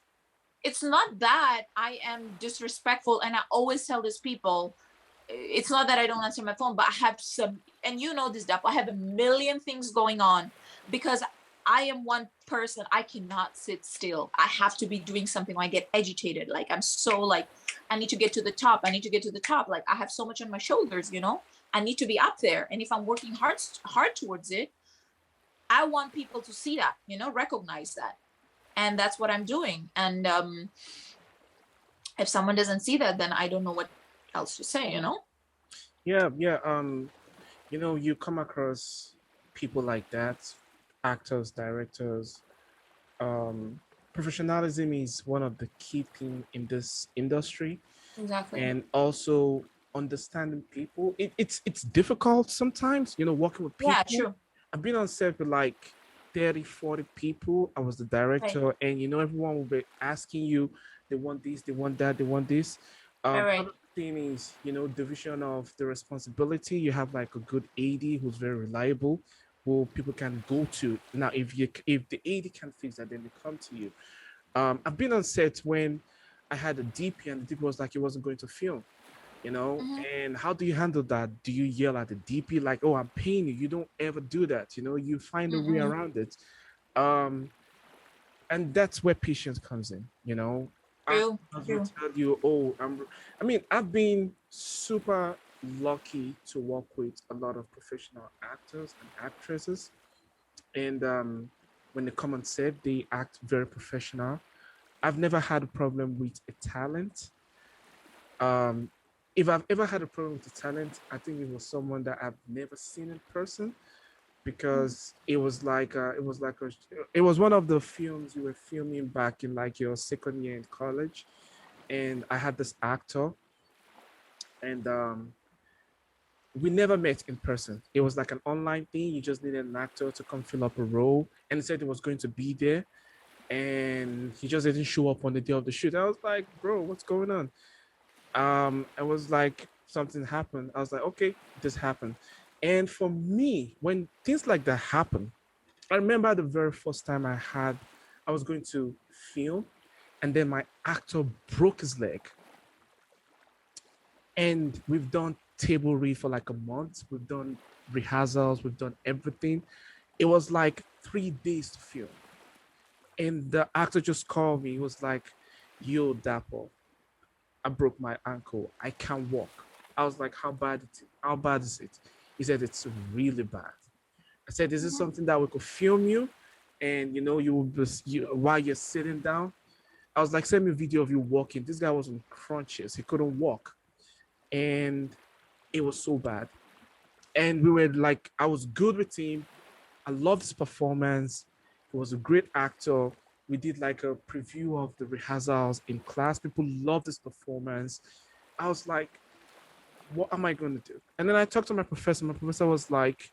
it's not that I am disrespectful, and I always tell these people, it's not that I don't answer my phone, but I have some, and this, Dapo, I have a million things going on because I am one person. I cannot sit still. I have to be doing something. I get agitated. Like I'm so like, I need to get to the top. I need to get to the top. Like I have so much on my shoulders, I need to be up there. And if I'm working hard towards it, I want people to see that, recognize that. And that's what I'm doing. And if someone doesn't see that, then I don't know what else to say. Yeah, yeah. You come across people like that, actors, directors. Um, Professionalism is one of the key things in this industry, Exactly. and also understanding people. It's difficult sometimes, working with Yeah, people. true. I've been on set with like 30, 40 people. I was the Right. director, and everyone will be asking you, they want this, they want that, they want this. Right, Part right. of the thing is, division of the responsibility. You have like a good AD who's very reliable, who people can go to. Now, if the AD can fix that, then they come to you. I've been on set when I had a DP and the DP was like, he wasn't going to film, Mm-hmm. and how do you handle that? Do you yell at the DP like, oh, I'm paying you? You don't ever do that. You find a way Mm-mm. around it. Um, and that's where patience comes in. True, Actors will true. tell you, oh, I've been super lucky to work with a lot of professional actors and actresses. And when they come on set, they act very professional. I've never had a problem with a talent. Um, if I've ever had a problem with the talent, I think it was someone that I've never seen in person, Mm. because it was one of the films you were filming back in like your second year in college, and I had this actor, and we never met in person. It was like an online thing. You just needed an actor to come fill up a role, and he said he was going to be there, and he just didn't show up on the day of the shoot. I was like, bro, what's going on? I was like, something happened. I was like, okay, this happened. And for me, when things like that happen, I remember the very first time I was going to film, and then my actor broke his leg. And we've done table read for like a month. We've done rehearsals, we've done everything. It was like 3 days to film. And the actor just called me. He was like, yo, Dapo, I broke my ankle. I can't walk. I was like, how bad is it? He said, it's really bad. I said, is this Mm-hmm. something that we could film you? And you will be, while you're sitting down. I was like, send me a video of you walking. This guy was on crunches. He couldn't walk. And it was so bad. And we were like, I was good with him. I loved his performance. He was a great actor. We did like a preview of the rehearsals in class. People loved his performance. I was like, what am I going to do? And then I talked to my professor. My professor was like,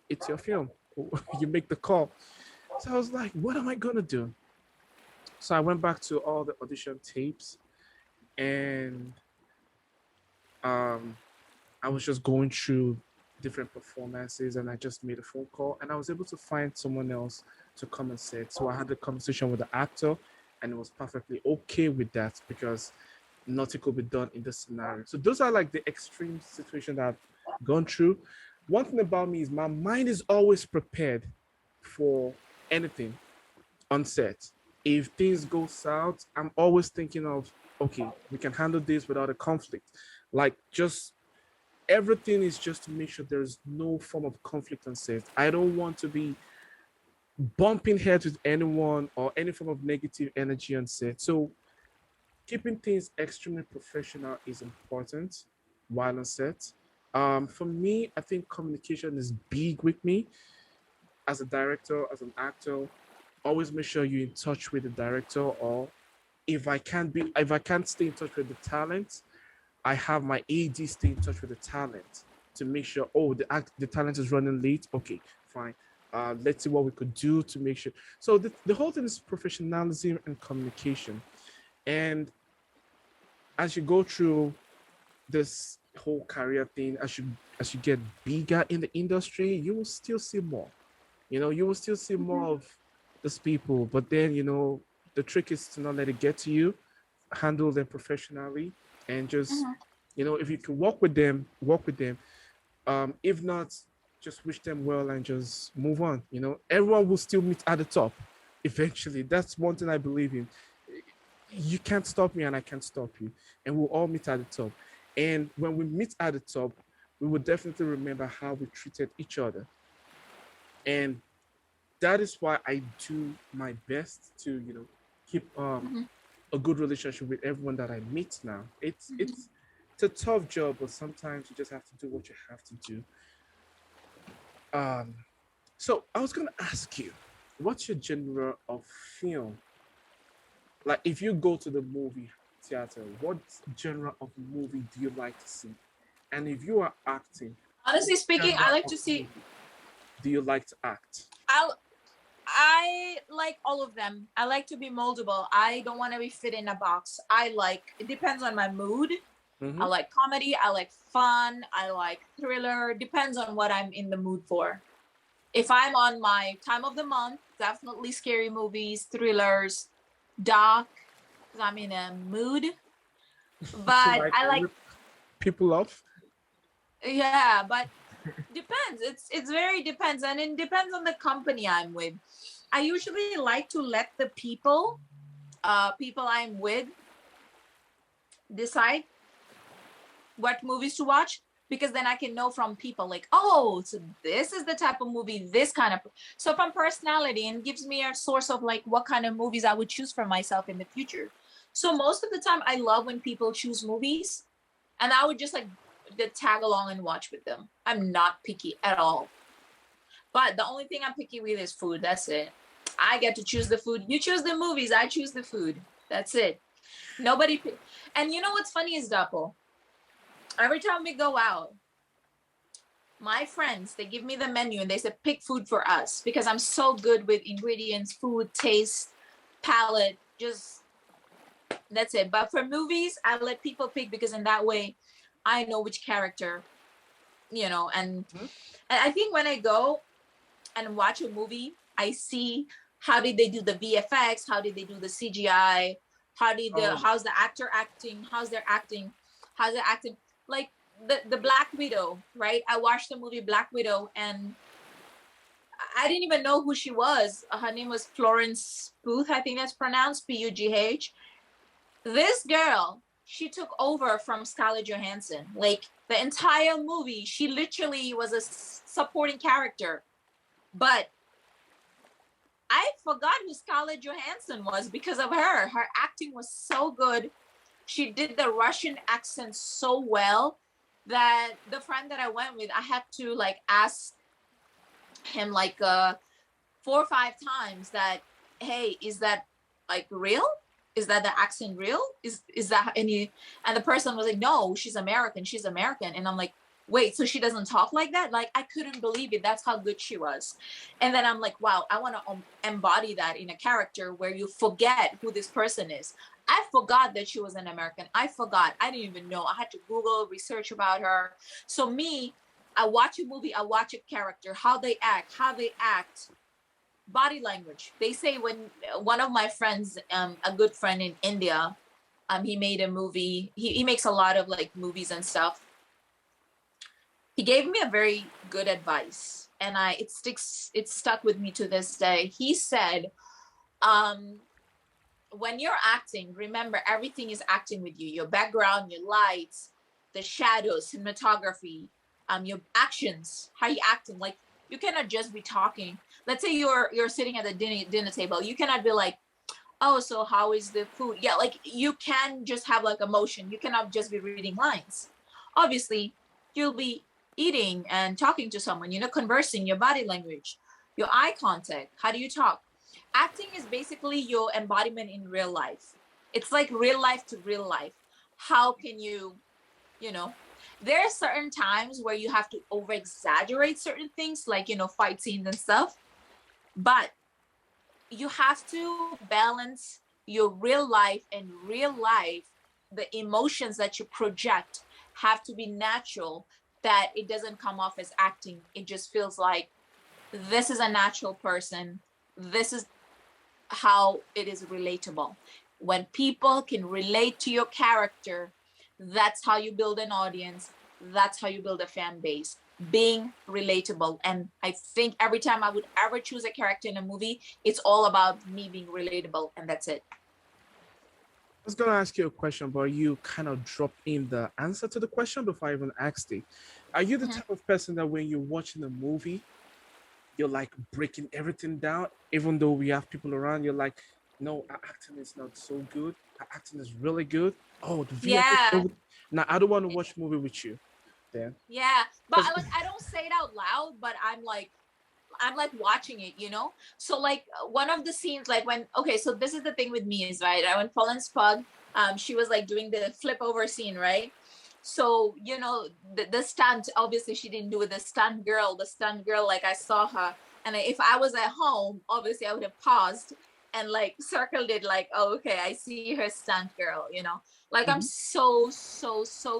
it's your film. You make the call. So I was like, what am I going to do? So I went back to all the audition tapes, and um, I was just going through different performances, and I just made a phone call, and I was able to find someone else to come and sit. So I had a conversation with the actor, and it was perfectly okay with that, because nothing could be done in this scenario. So those are like the extreme situations that I've gone through. One thing about me is my mind is always prepared for anything on set. If things go south, I'm always thinking of, okay, we can handle this without a conflict. Like, just everything is just to make sure there's no form of conflict on set. I don't want to be bumping heads with anyone or any form of negative energy on set. So keeping things extremely professional is important while on set. For me, I think communication is big with me as a director, as an actor. Always make sure you're in touch with the director, or if I can't stay in touch with the talent, I have my AD stay in touch with the talent to make sure, oh, the talent is running late. Okay, fine. Let's see what we could do to make sure. So the whole thing is professionalism and communication. And as you go through this whole career thing, as you get bigger in the industry, you will still see more. You will still see more Mhm. of these people, but then the trick is to not let it get to you. Handle them professionally, and just Mhm. if you can work with them, work with them. If not, just wish them well and just move on. Everyone will still meet at the top eventually. That's one thing I believe in. You can't stop me and I can't stop you, and we'll all meet at the top. And when we meet at the top, we will definitely remember how we treated each other. And that is why I do my best to keep Mhm. a good relationship with everyone that I meet now. It's Mhm. it's it's a tough job, but sometimes you just have to do what you have to do. Um, so I was gonna ask you, what's your genre of film? Like, if you go to the movie theater, what genre of movie do you like to see? And if you are acting, Honestly speaking, I genre like of to see. movie do you like to act? I like all of them. I like to be moldable. I don't want to be fit in a box. It depends on my mood. I Mm-hmm. like comedy. I like fun. I like thriller. Depends on what I'm in the mood for. If I'm on my time of the month, definitely scary movies, thrillers, dark, because I'm in a mood. To But like I like, rip people off. yeah, but depends. It's very depends, and it depends on the company I'm with. I usually like to let the people I'm with decide what movies to watch, because then I can know from people like, oh, so this is the type of movie, this kind of. So from personality, and gives me a source of like what kind of movies I would choose for myself in the future. So most of the time, I love when people choose movies, and I would just like the tag along and watch with them. I'm not picky at all. But the only thing I'm picky with is food. That's it. I get to choose the food. You choose the movies. I choose the food. That's it. Nobody. And you know what's funny is, Dapo, every time we go out, my friends, they give me the menu and they say pick food for us, because I'm so good with ingredients, food, taste, palate, just that's it. But for movies, I let people pick, because in that way I know which character, Mhm. and I think when I go and watch a movie, I see how did they do the VFX, how did they do the CGI, Um, how's the actor acting, how's the acting, like the Black Widow, right? I watched the movie Black Widow, and I didn't even know who she was. Her name was Florence Pugh, I think that's pronounced Pugh. This girl, she took over from Scarlett Johansson. Like the entire movie, she literally was a supporting character. But I forgot who Scarlett Johansson was because of her. Her acting was so good. She did the Russian accent so well that the friend that I went with, I had to like ask him like 4 or 5 times that, hey, is that like real? Is that the accent real? Is that any? And the person was like, no, she's American. She's American. And I'm like, wait, so she doesn't talk like that? Like, I couldn't believe it. That's how good she was. And then I'm like, wow, I want to embody that in a character where you forget who this person is. I forgot that she was an American. I forgot. I didn't even know. I had to Google research about her. So me, I watch a movie, I watch a character, how they act, body language. They say when one of my friends, a good friend in India, he made a movie. He makes a lot of like movies and stuff. He gave me a very good advice, and it stuck with me to this day. He said, um, when you're acting, remember everything is acting with you. Your background, your lights, the shadows, cinematography, your actions, how you acting. Like you cannot just be talking. Let's say you're sitting at the dinner table. You cannot be like, oh, so how is the food? Yeah, like you can just have like emotion. You cannot just be reading lines. Obviously, you'll be eating and talking to someone, conversing, your body language, your eye contact. How do you talk? Acting is basically your embodiment in real life. It's like real life to real life. How can you know, there are certain times where you have to over exaggerate certain things, like, fight scenes and stuff. But you have to balance your real life and real life, the emotions that you project have to be natural, that it doesn't come off as acting. It just feels like this is a natural person. This is how it is relatable. When people can relate to your character, that's how you build an audience. That's how you build a fan base. Being relatable. And I think every time I would ever choose a character in a movie, it's all about me being relatable, and that's it. I was gonna ask you a question, but you kind of dropped in the answer to the question before I even asked it. Are you the type of person that when you're watching a movie, you're like breaking everything down, even though we have people around, you're like, no, our acting is not so good. Our acting is really good. Oh, the VFX. Now I don't want to watch a movie with you. Then. Yeah, but I don't say it out loud, but I'm like watching it, you know? So like one of the scenes, like when, okay, so this is the thing with me is, right, when Fallen Spug, she was like doing the flip over scene, right? So, you know, the stunt, obviously she didn't do it. The stunt girl, like I saw her, and if I was at home, obviously I would have paused and like circled it, like, oh, okay, I see her stunt girl, you know? Like I'm so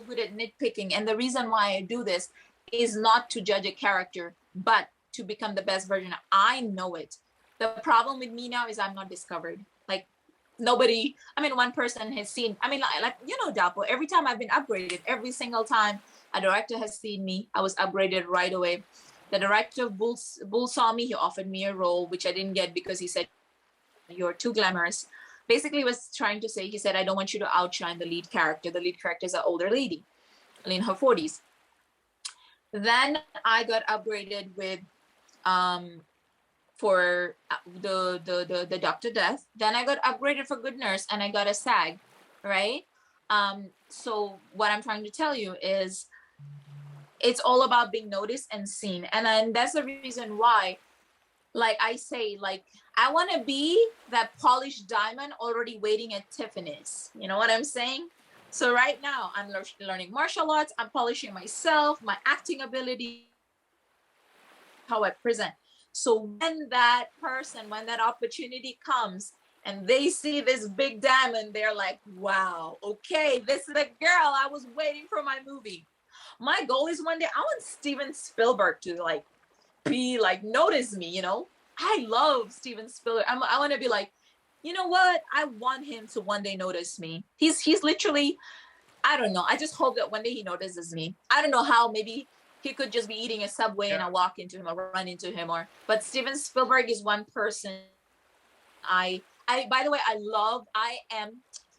good at nitpicking. And the reason why I do this is not to judge a character, but to become the best version. I know it. The problem with me now is I'm not discovered. Like nobody, I mean, one person has seen, I mean, like, you know, Dapo, every time I've been upgraded, every single time a director has seen me, I was upgraded right away. The director of Bull saw me, he offered me a role, which I didn't get because he said, you're too glamorous. Basically was trying to say, he said, I don't want you to outshine the lead character. The lead character is an older lady in her 40s. Then I got upgraded with for the Dr. Death. Then I got upgraded for Good Nurse, and I got a SAG, right? So what I'm trying to tell you is it's all about being noticed and seen. And then that's the reason why, like I say, like I want to be that polished diamond already waiting at Tiffany's. You know what I'm saying? So right now I'm learning martial arts. I'm polishing myself, my acting ability, how I present. So when that opportunity comes and they see this big diamond, they're like, wow, okay, this is the girl I was waiting for my movie. My goal is one day I want Steven Spielberg to like be like, notice me, you know? I love Steven Spielberg. I want to be like, you know what? I want him to one day notice me. He's literally, I don't know. I just hope that one day he notices me. I don't know how, maybe he could just be eating a Subway and I walk into him or run into him, but Steven Spielberg is one person I by the way,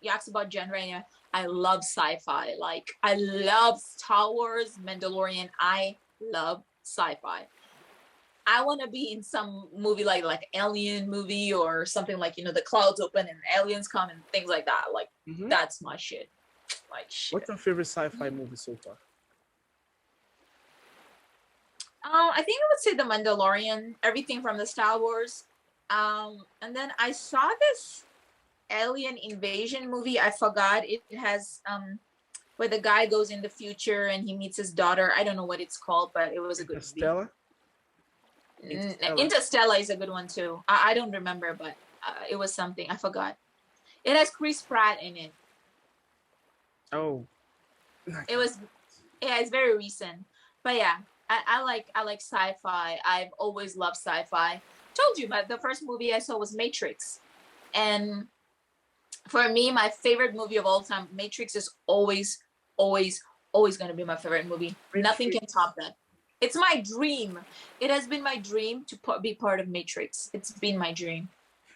you asked about genre, and I love sci-fi. Like I love Star Wars, Mandalorian. I love sci-fi. I want to be in some movie like alien movie or something, like, you know, the clouds open and aliens come and things like that. Like that's my shit. Like shit. What's your favorite sci-fi movie so far? I think I would say The Mandalorian, everything from the Star Wars. And then I saw this alien invasion movie. I forgot. It has where the guy goes in the future and he meets his daughter. I don't know what it's called, but it was a good movie. Interstellar is a good one too. I don't remember, but it was something. I forgot. It has Chris Pratt in it. Oh. It was, yeah, it's very recent. But yeah, I like sci-fi. I've always loved sci-fi. Told you, but the first movie I saw was Matrix. And for me, my favorite movie of all time, Matrix is always going to be my favorite movie. Nothing can top that. It's my dream. It has been my dream to be part of Matrix. It's been my dream.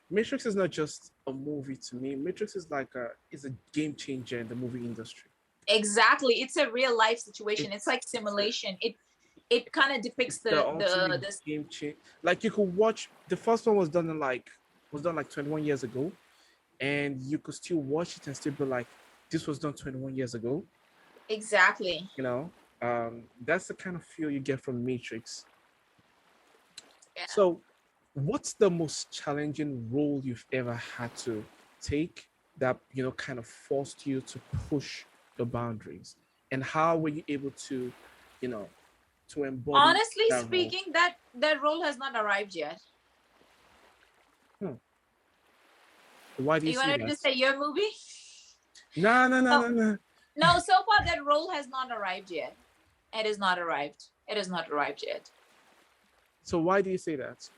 Matrix is not just a movie to me. Matrix is like is a game changer in the movie industry. Exactly. It's a real life situation. It's like simulation. It kind of depicts the game change. Like you could watch, the first one was done like 21 years ago, and you could still watch it and still be like, this was done 21 years ago. Exactly. You know, that's the kind of feel you get from Matrix. Yeah. So what's the most challenging role you've ever had to take that, you know, kind of forced you to push the boundaries, and how were you able to, you know, to embody? Honestly speaking, that role has not arrived yet. Why do you wanted to say your movie? No. No, so far that role has not arrived yet. It has not arrived. It has not arrived yet. So why do you say that?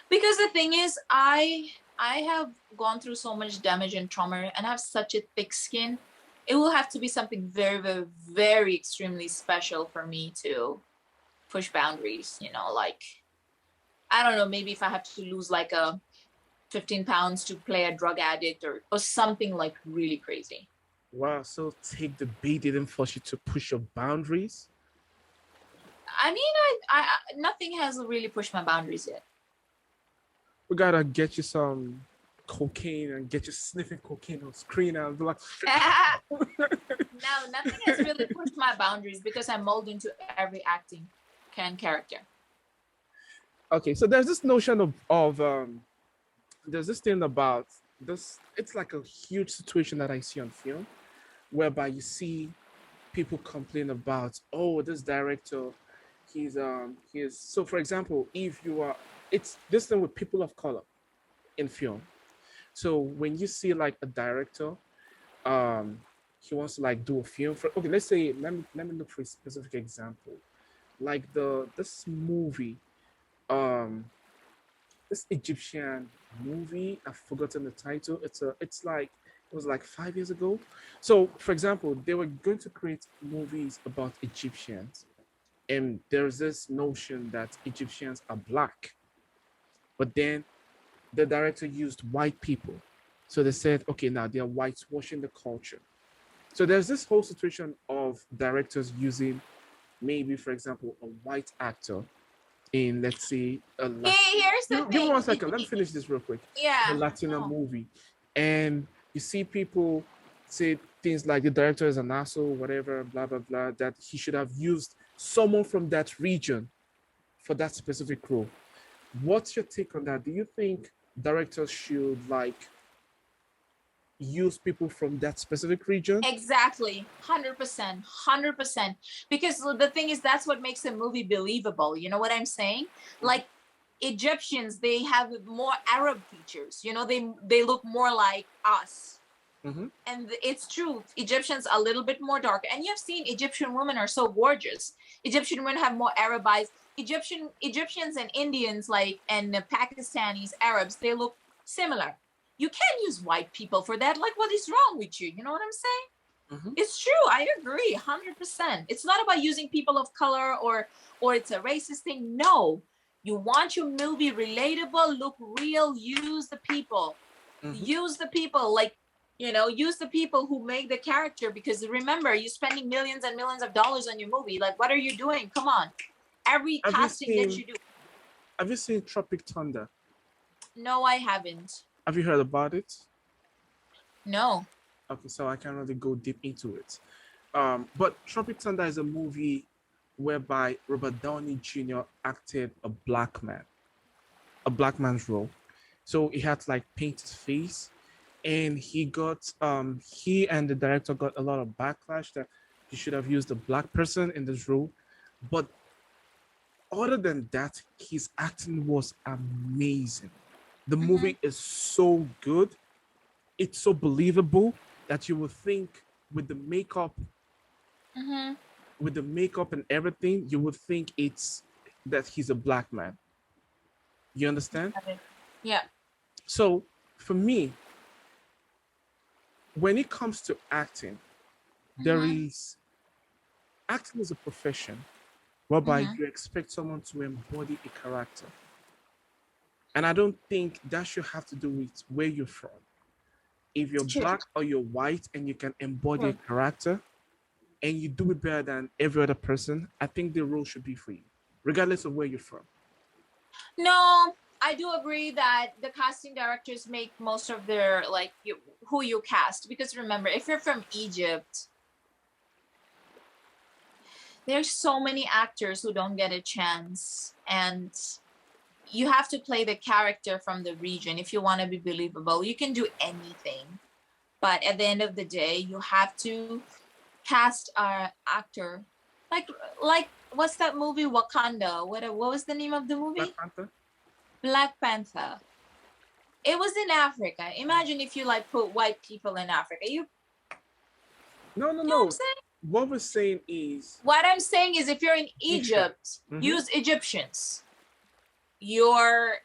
Because the thing is, I have gone through so much damage and trauma, and I have such a thick skin. It will have to be something very, very, very extremely special for me to push boundaries. Like, I don't know, maybe if I have to lose like 15 pounds to play a drug addict or something like really crazy. Wow, so Take the Bait didn't force you to push your boundaries? I mean, I nothing has really pushed my boundaries yet. We gotta get you some cocaine and get you sniffing cocaine on screen and be like, No, nothing has really pushed my boundaries because I'm molded into every acting character. okay, so there's this notion of there's this thing about this. It's like a huge situation that I see on film, whereby you see people complain about, oh, this director, he's so for example, if you are, it's this thing with people of color in film. So when you see like a director, he wants to like do a film for, okay, let's say, let me look for a specific example, like this movie, um this Egyptian movie. I've forgotten the title. It's like, it was like 5 years ago. So, for example, they were going to create movies about Egyptians, and there's this notion that Egyptians are black, but then the director used white people. So they said, okay, now they are whitewashing the culture. So there's this whole situation of directors using, maybe, for example, a white actor in, let's say, a Here's the give me thing. 1 second. Let me finish this real quick. Yeah. A Latino movie, and you see people say things like the director is an asshole, whatever, blah blah blah. That he should have used someone from that region for that specific role. What's your take on that? Do you think directors should like use people from that specific region? Exactly. 100%. 100%. Because the thing is, that's what makes a movie believable. You know what I'm saying? Like, Egyptians, they have more Arab features. They look more like us. Mm-hmm. And it's true. Egyptians are a little bit more dark. And you've seen Egyptian women are so gorgeous. Egyptian women have more Arab eyes. Egyptians and Indians, like, and Pakistanis, Arabs, they look similar. You can't use white people for that. Like, what is wrong with you? You know what I'm saying? Mm-hmm. It's true. I agree 100%. It's not about using people of color or it's a racist thing. No, you want your movie relatable, look real, use the people. Mm-hmm. Use the people, like, use the people who make the character, because remember, you're spending millions and millions of dollars on your movie. Like, what are you doing? Come on. Every casting that you do. Have you seen Tropic Thunder? No, I haven't. Have you heard about it? No. Okay, so I can't really go deep into it. But Tropic Thunder is a movie whereby Robert Downey Jr. acted a black man's role. So he had to like paint his face, and he and the director got a lot of backlash that he should have used a black person in this role. But other than that, his acting was amazing. The movie is so good. It's so believable that you will think with the makeup, and everything, you would think it's that he's a black man. You understand? Yeah. So for me, when it comes to acting, acting is a profession whereby you expect someone to embody a character. And I don't think that should have to do with where you're from. If you're black or you're white and you can embody a character and you do it better than every other person, I think the role should be for you, regardless of where you're from. No, I do agree that the casting directors make most of their, like, who you cast. Because remember, if you're from Egypt, there's so many actors who don't get a chance. And you have to play the character from the region if you want to be believable. You can do anything, but at the end of the day, you have to cast an actor. Like what's that movie, Wakanda? What was the name of the movie? Black Panther. Black Panther. It was in Africa. Imagine if you like put white people in Africa. No, You know what I'm no. saying? What we're saying is What I'm saying is if you're in Egypt. Egypt, use Egyptians. You're,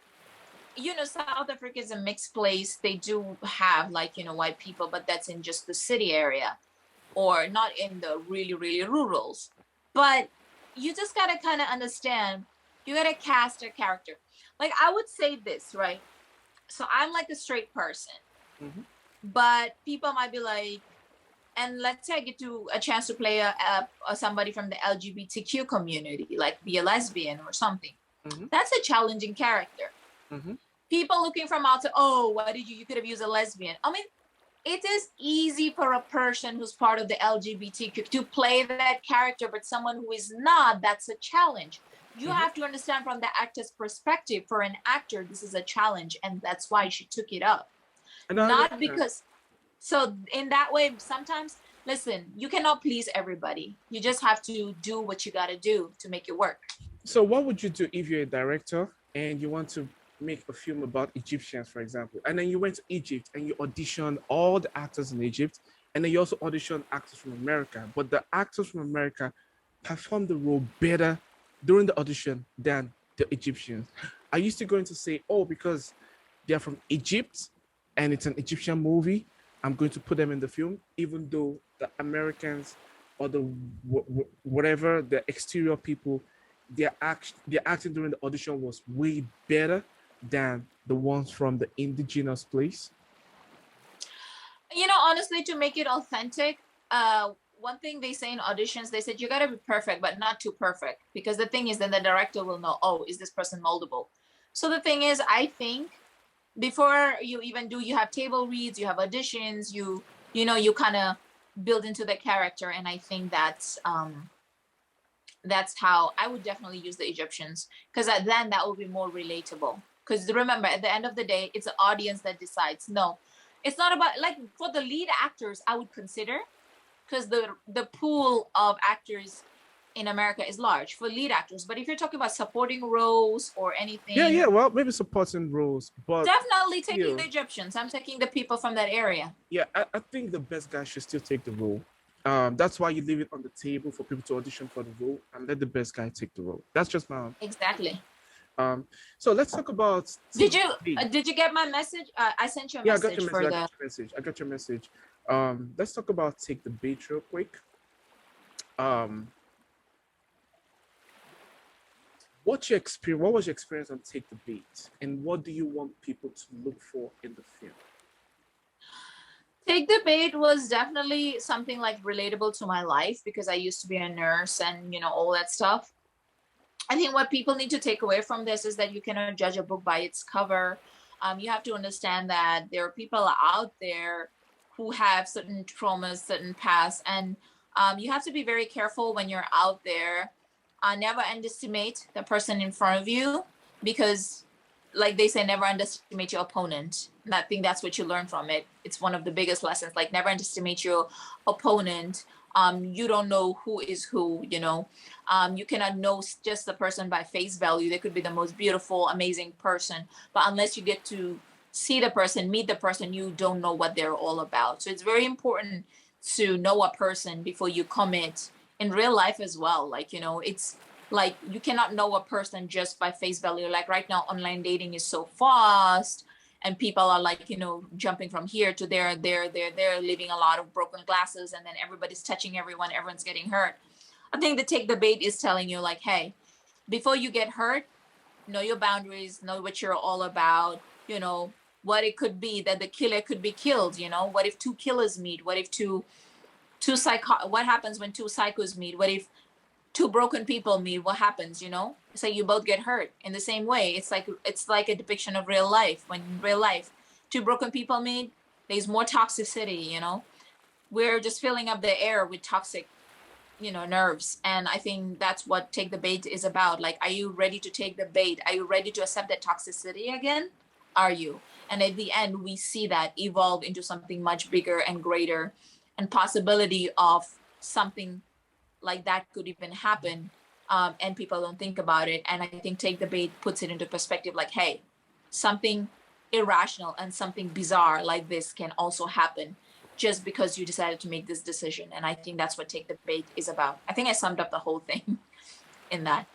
South Africa is a mixed place. They do have like, white people, but that's in just the city area or not in the really, really rurals. But you just got to kind of understand, you got to cast a character. Like I would say this, right? So I'm like a straight person, but people might be like, and let's say I get to a chance to play a somebody from the LGBTQ community, like be a lesbian or something. That's a challenging character. People looking from outside, oh, why did you could have used a lesbian? I mean, it is easy for a person who's part of the LGBTQ to play that character, but someone who is not, that's a challenge. You have to understand from the actor's perspective. For an actor, this is a challenge, and that's why she took it up. Not because, so in that way, sometimes, listen, you cannot please everybody. You just have to do what you got to do to make it work. So what would you do if you're a director and you want to make a film about Egyptians, for example, and then you went to Egypt and you auditioned all the actors in Egypt, and then you also auditioned actors from America, but the actors from America performed the role better during the audition than the Egyptians? Are you still going to say, oh, because they're from Egypt and it's an Egyptian movie, I'm going to put them in the film, even though the Americans or the whatever, the exterior people, their acting during the audition was way better than the ones from the indigenous place? Honestly, to make it authentic, one thing they say in auditions, they said you got to be perfect, but not too perfect, because the thing is, then the director will know, oh, is this person moldable? So the thing is, I think before you even do, you have table reads, you have auditions, you kind of build into the character, and I think that's how I would definitely use the Egyptians, because then that will be more relatable. Because remember, at the end of the day, it's the audience that decides. No, it's not about, like, for the lead actors, I would consider, because the pool of actors in America is large for lead actors. But if you're talking about supporting roles or anything, well, maybe supporting roles, but definitely taking the Egyptians. I'm taking the people from that area. Yeah, I think the best guy should still take the role. That's why you leave it on the table for people to audition for the role and let the best guy take the role. That's just my exactly. So let's talk about. Did you get my message? I sent you a message. I got your message. Let's talk about Take the Bait real quick. What was your experience on Take the Bait, and what do you want people to look for in the film? Take the Bait was definitely something like relatable to my life, because I used to be a nurse and all that stuff. I think what people need to take away from this is that you cannot judge a book by its cover. You have to understand that there are people out there who have certain traumas, certain pasts, and you have to be very careful when you're out there. Never underestimate the person in front of you, because, like they say, never underestimate your opponent. And I think that's what you learn from it. It's one of the biggest lessons. Like, never underestimate your opponent. You don't know who is who. You cannot know just the person by face value. They could be the most beautiful, amazing person, but unless you get to see the person, meet the person, you don't know what they're all about. So it's very important to know a person before you commit in real life as well. Like, it's like you cannot know a person just by face value. Like right now, online dating is so fast, and people are like, jumping from here to there, leaving a lot of broken glasses, and then everybody's touching everyone, everyone's getting hurt. I think the Take the Bait is telling you, like, hey, before you get hurt, know your boundaries, know what you're all about, what it could be that the killer could be killed, what if two killers meet? What if what happens when two psychos meet? What if two broken people meet? What happens? It's like you both get hurt in the same way. It's like a depiction of real life. When in real life, two broken people meet, there's more toxicity. We're just filling up the air with toxic, nerves. And I think that's what Take the Bait is about. Like, are you ready to take the bait? Are you ready to accept that toxicity again? Are you? And at the end, we see that evolve into something much bigger and greater, and possibility of something like that could even happen. And people don't think about it. And I think Take the Bait puts it into perspective, like, hey, something irrational and something bizarre like this can also happen. just because you decided to make this decision. And I think that's what Take the Bait is about. I think I summed up the whole thing in that.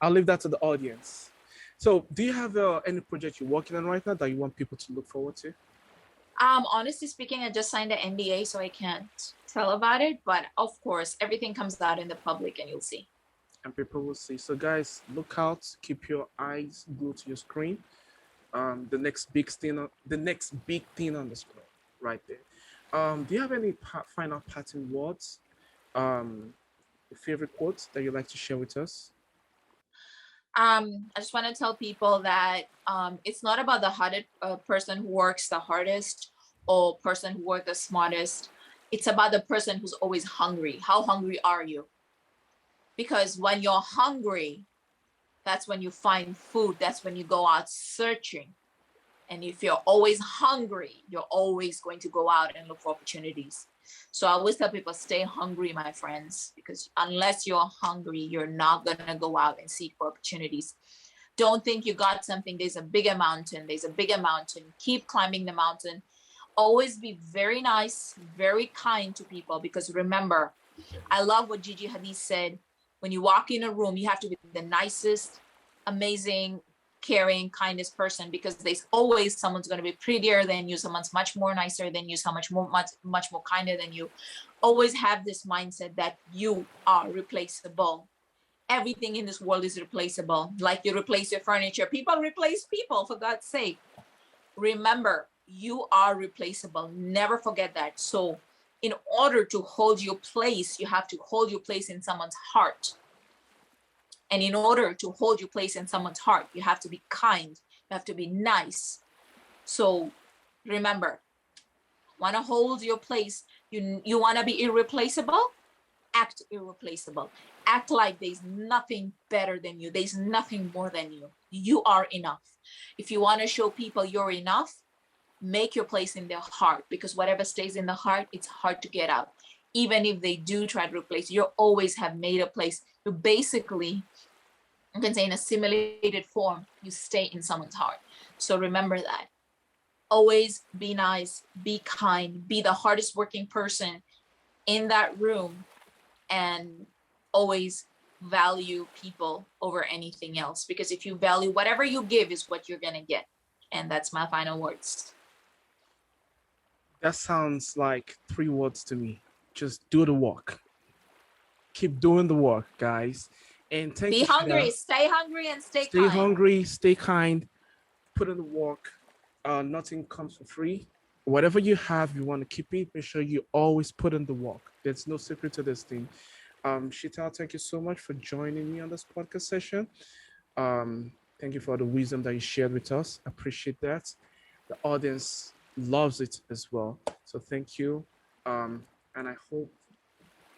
I'll leave that to the audience. So do you have any project you're working on right now that you want people to look forward to? Honestly speaking, I just signed an NDA, so I can't tell about it. But of course, everything comes out in the public and you'll see. And people will see. So guys, look out, keep your eyes glued to your screen. The next big thing on the screen right there. Do you have any final parting words? Favorite quotes that you'd like to share with us? I just want to tell people that it's not about the hardest person who works the hardest or person who works the smartest. It's about the person who's always hungry. How hungry are you? Because when you're hungry, that's when you find food. That's when you go out searching. And if you're always hungry, you're always going to go out and look for opportunities. So I always tell people, stay hungry, my friends, because unless you're hungry, you're not going to go out and seek for opportunities. Don't think you got something. There's a bigger mountain. There's a bigger mountain. Keep climbing the mountain. Always be very nice, very kind to people, because remember, I love what Gigi Hadid said. When you walk in a room, you have to be the nicest, amazing, caring, kindest person, because there's always someone's going to be prettier than you, someone's much more nicer than you, someone much more kinder than you. Always have this mindset that you are replaceable. Everything in this world is replaceable. Like you replace your furniture, people replace people, for God's sake. Remember, you are replaceable. Never forget that. So in order to hold your place, you have to hold your place in someone's heart. And in order to hold your place in someone's heart, you have to be kind. You have to be nice. So remember, want to hold your place. You want to be irreplaceable? Act irreplaceable. Act like there's nothing better than you. There's nothing more than you. You are enough. If you want to show people you're enough, make your place in their heart, because whatever stays in the heart, it's hard to get out. Even if they do try to replace you, always have made a place. You basically, you can say in a simulated form, you stay in someone's heart. So remember that. Always be nice, be kind, be the hardest working person in that room, and always value people over anything else. Because if you value, whatever you give is what you're going to get. And that's my final words. That sounds like 3 words to me. Just do the work. Keep doing the work, guys. And thank you. Be hungry, stay hungry, and stay kind. Stay hungry, stay kind, put in the work. Nothing comes for free. Whatever you have, you want to keep it. Make sure you always put in the work. There's no secret to this thing. Sheetal, thank you so much for joining me on this podcast session. Thank you for the wisdom that you shared with us. I appreciate that. The audience loves it as well. So thank you. And I hope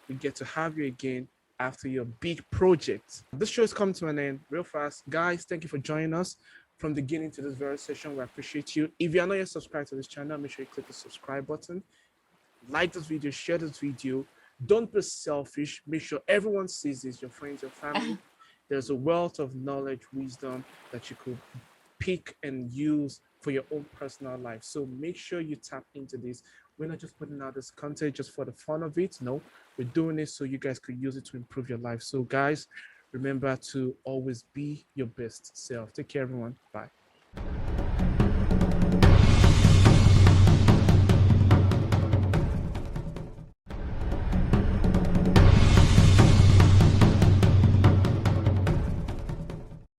we get to have you again after your big project. This show is coming to an end real fast. Guys, thank you for joining us from the beginning to this very session. We appreciate you. If you are not yet subscribed to this channel, make sure you click the subscribe button. Like this video, share this video. Don't be selfish. Make sure everyone sees this, your friends, your family. There's a wealth of knowledge, wisdom that you could pick and use for your own personal life. So make sure you tap into this. We're not just putting out this content just for the fun of it. No, we're doing it so you guys could use it to improve your life. So guys, remember to always be your best self. Take care, everyone. Bye.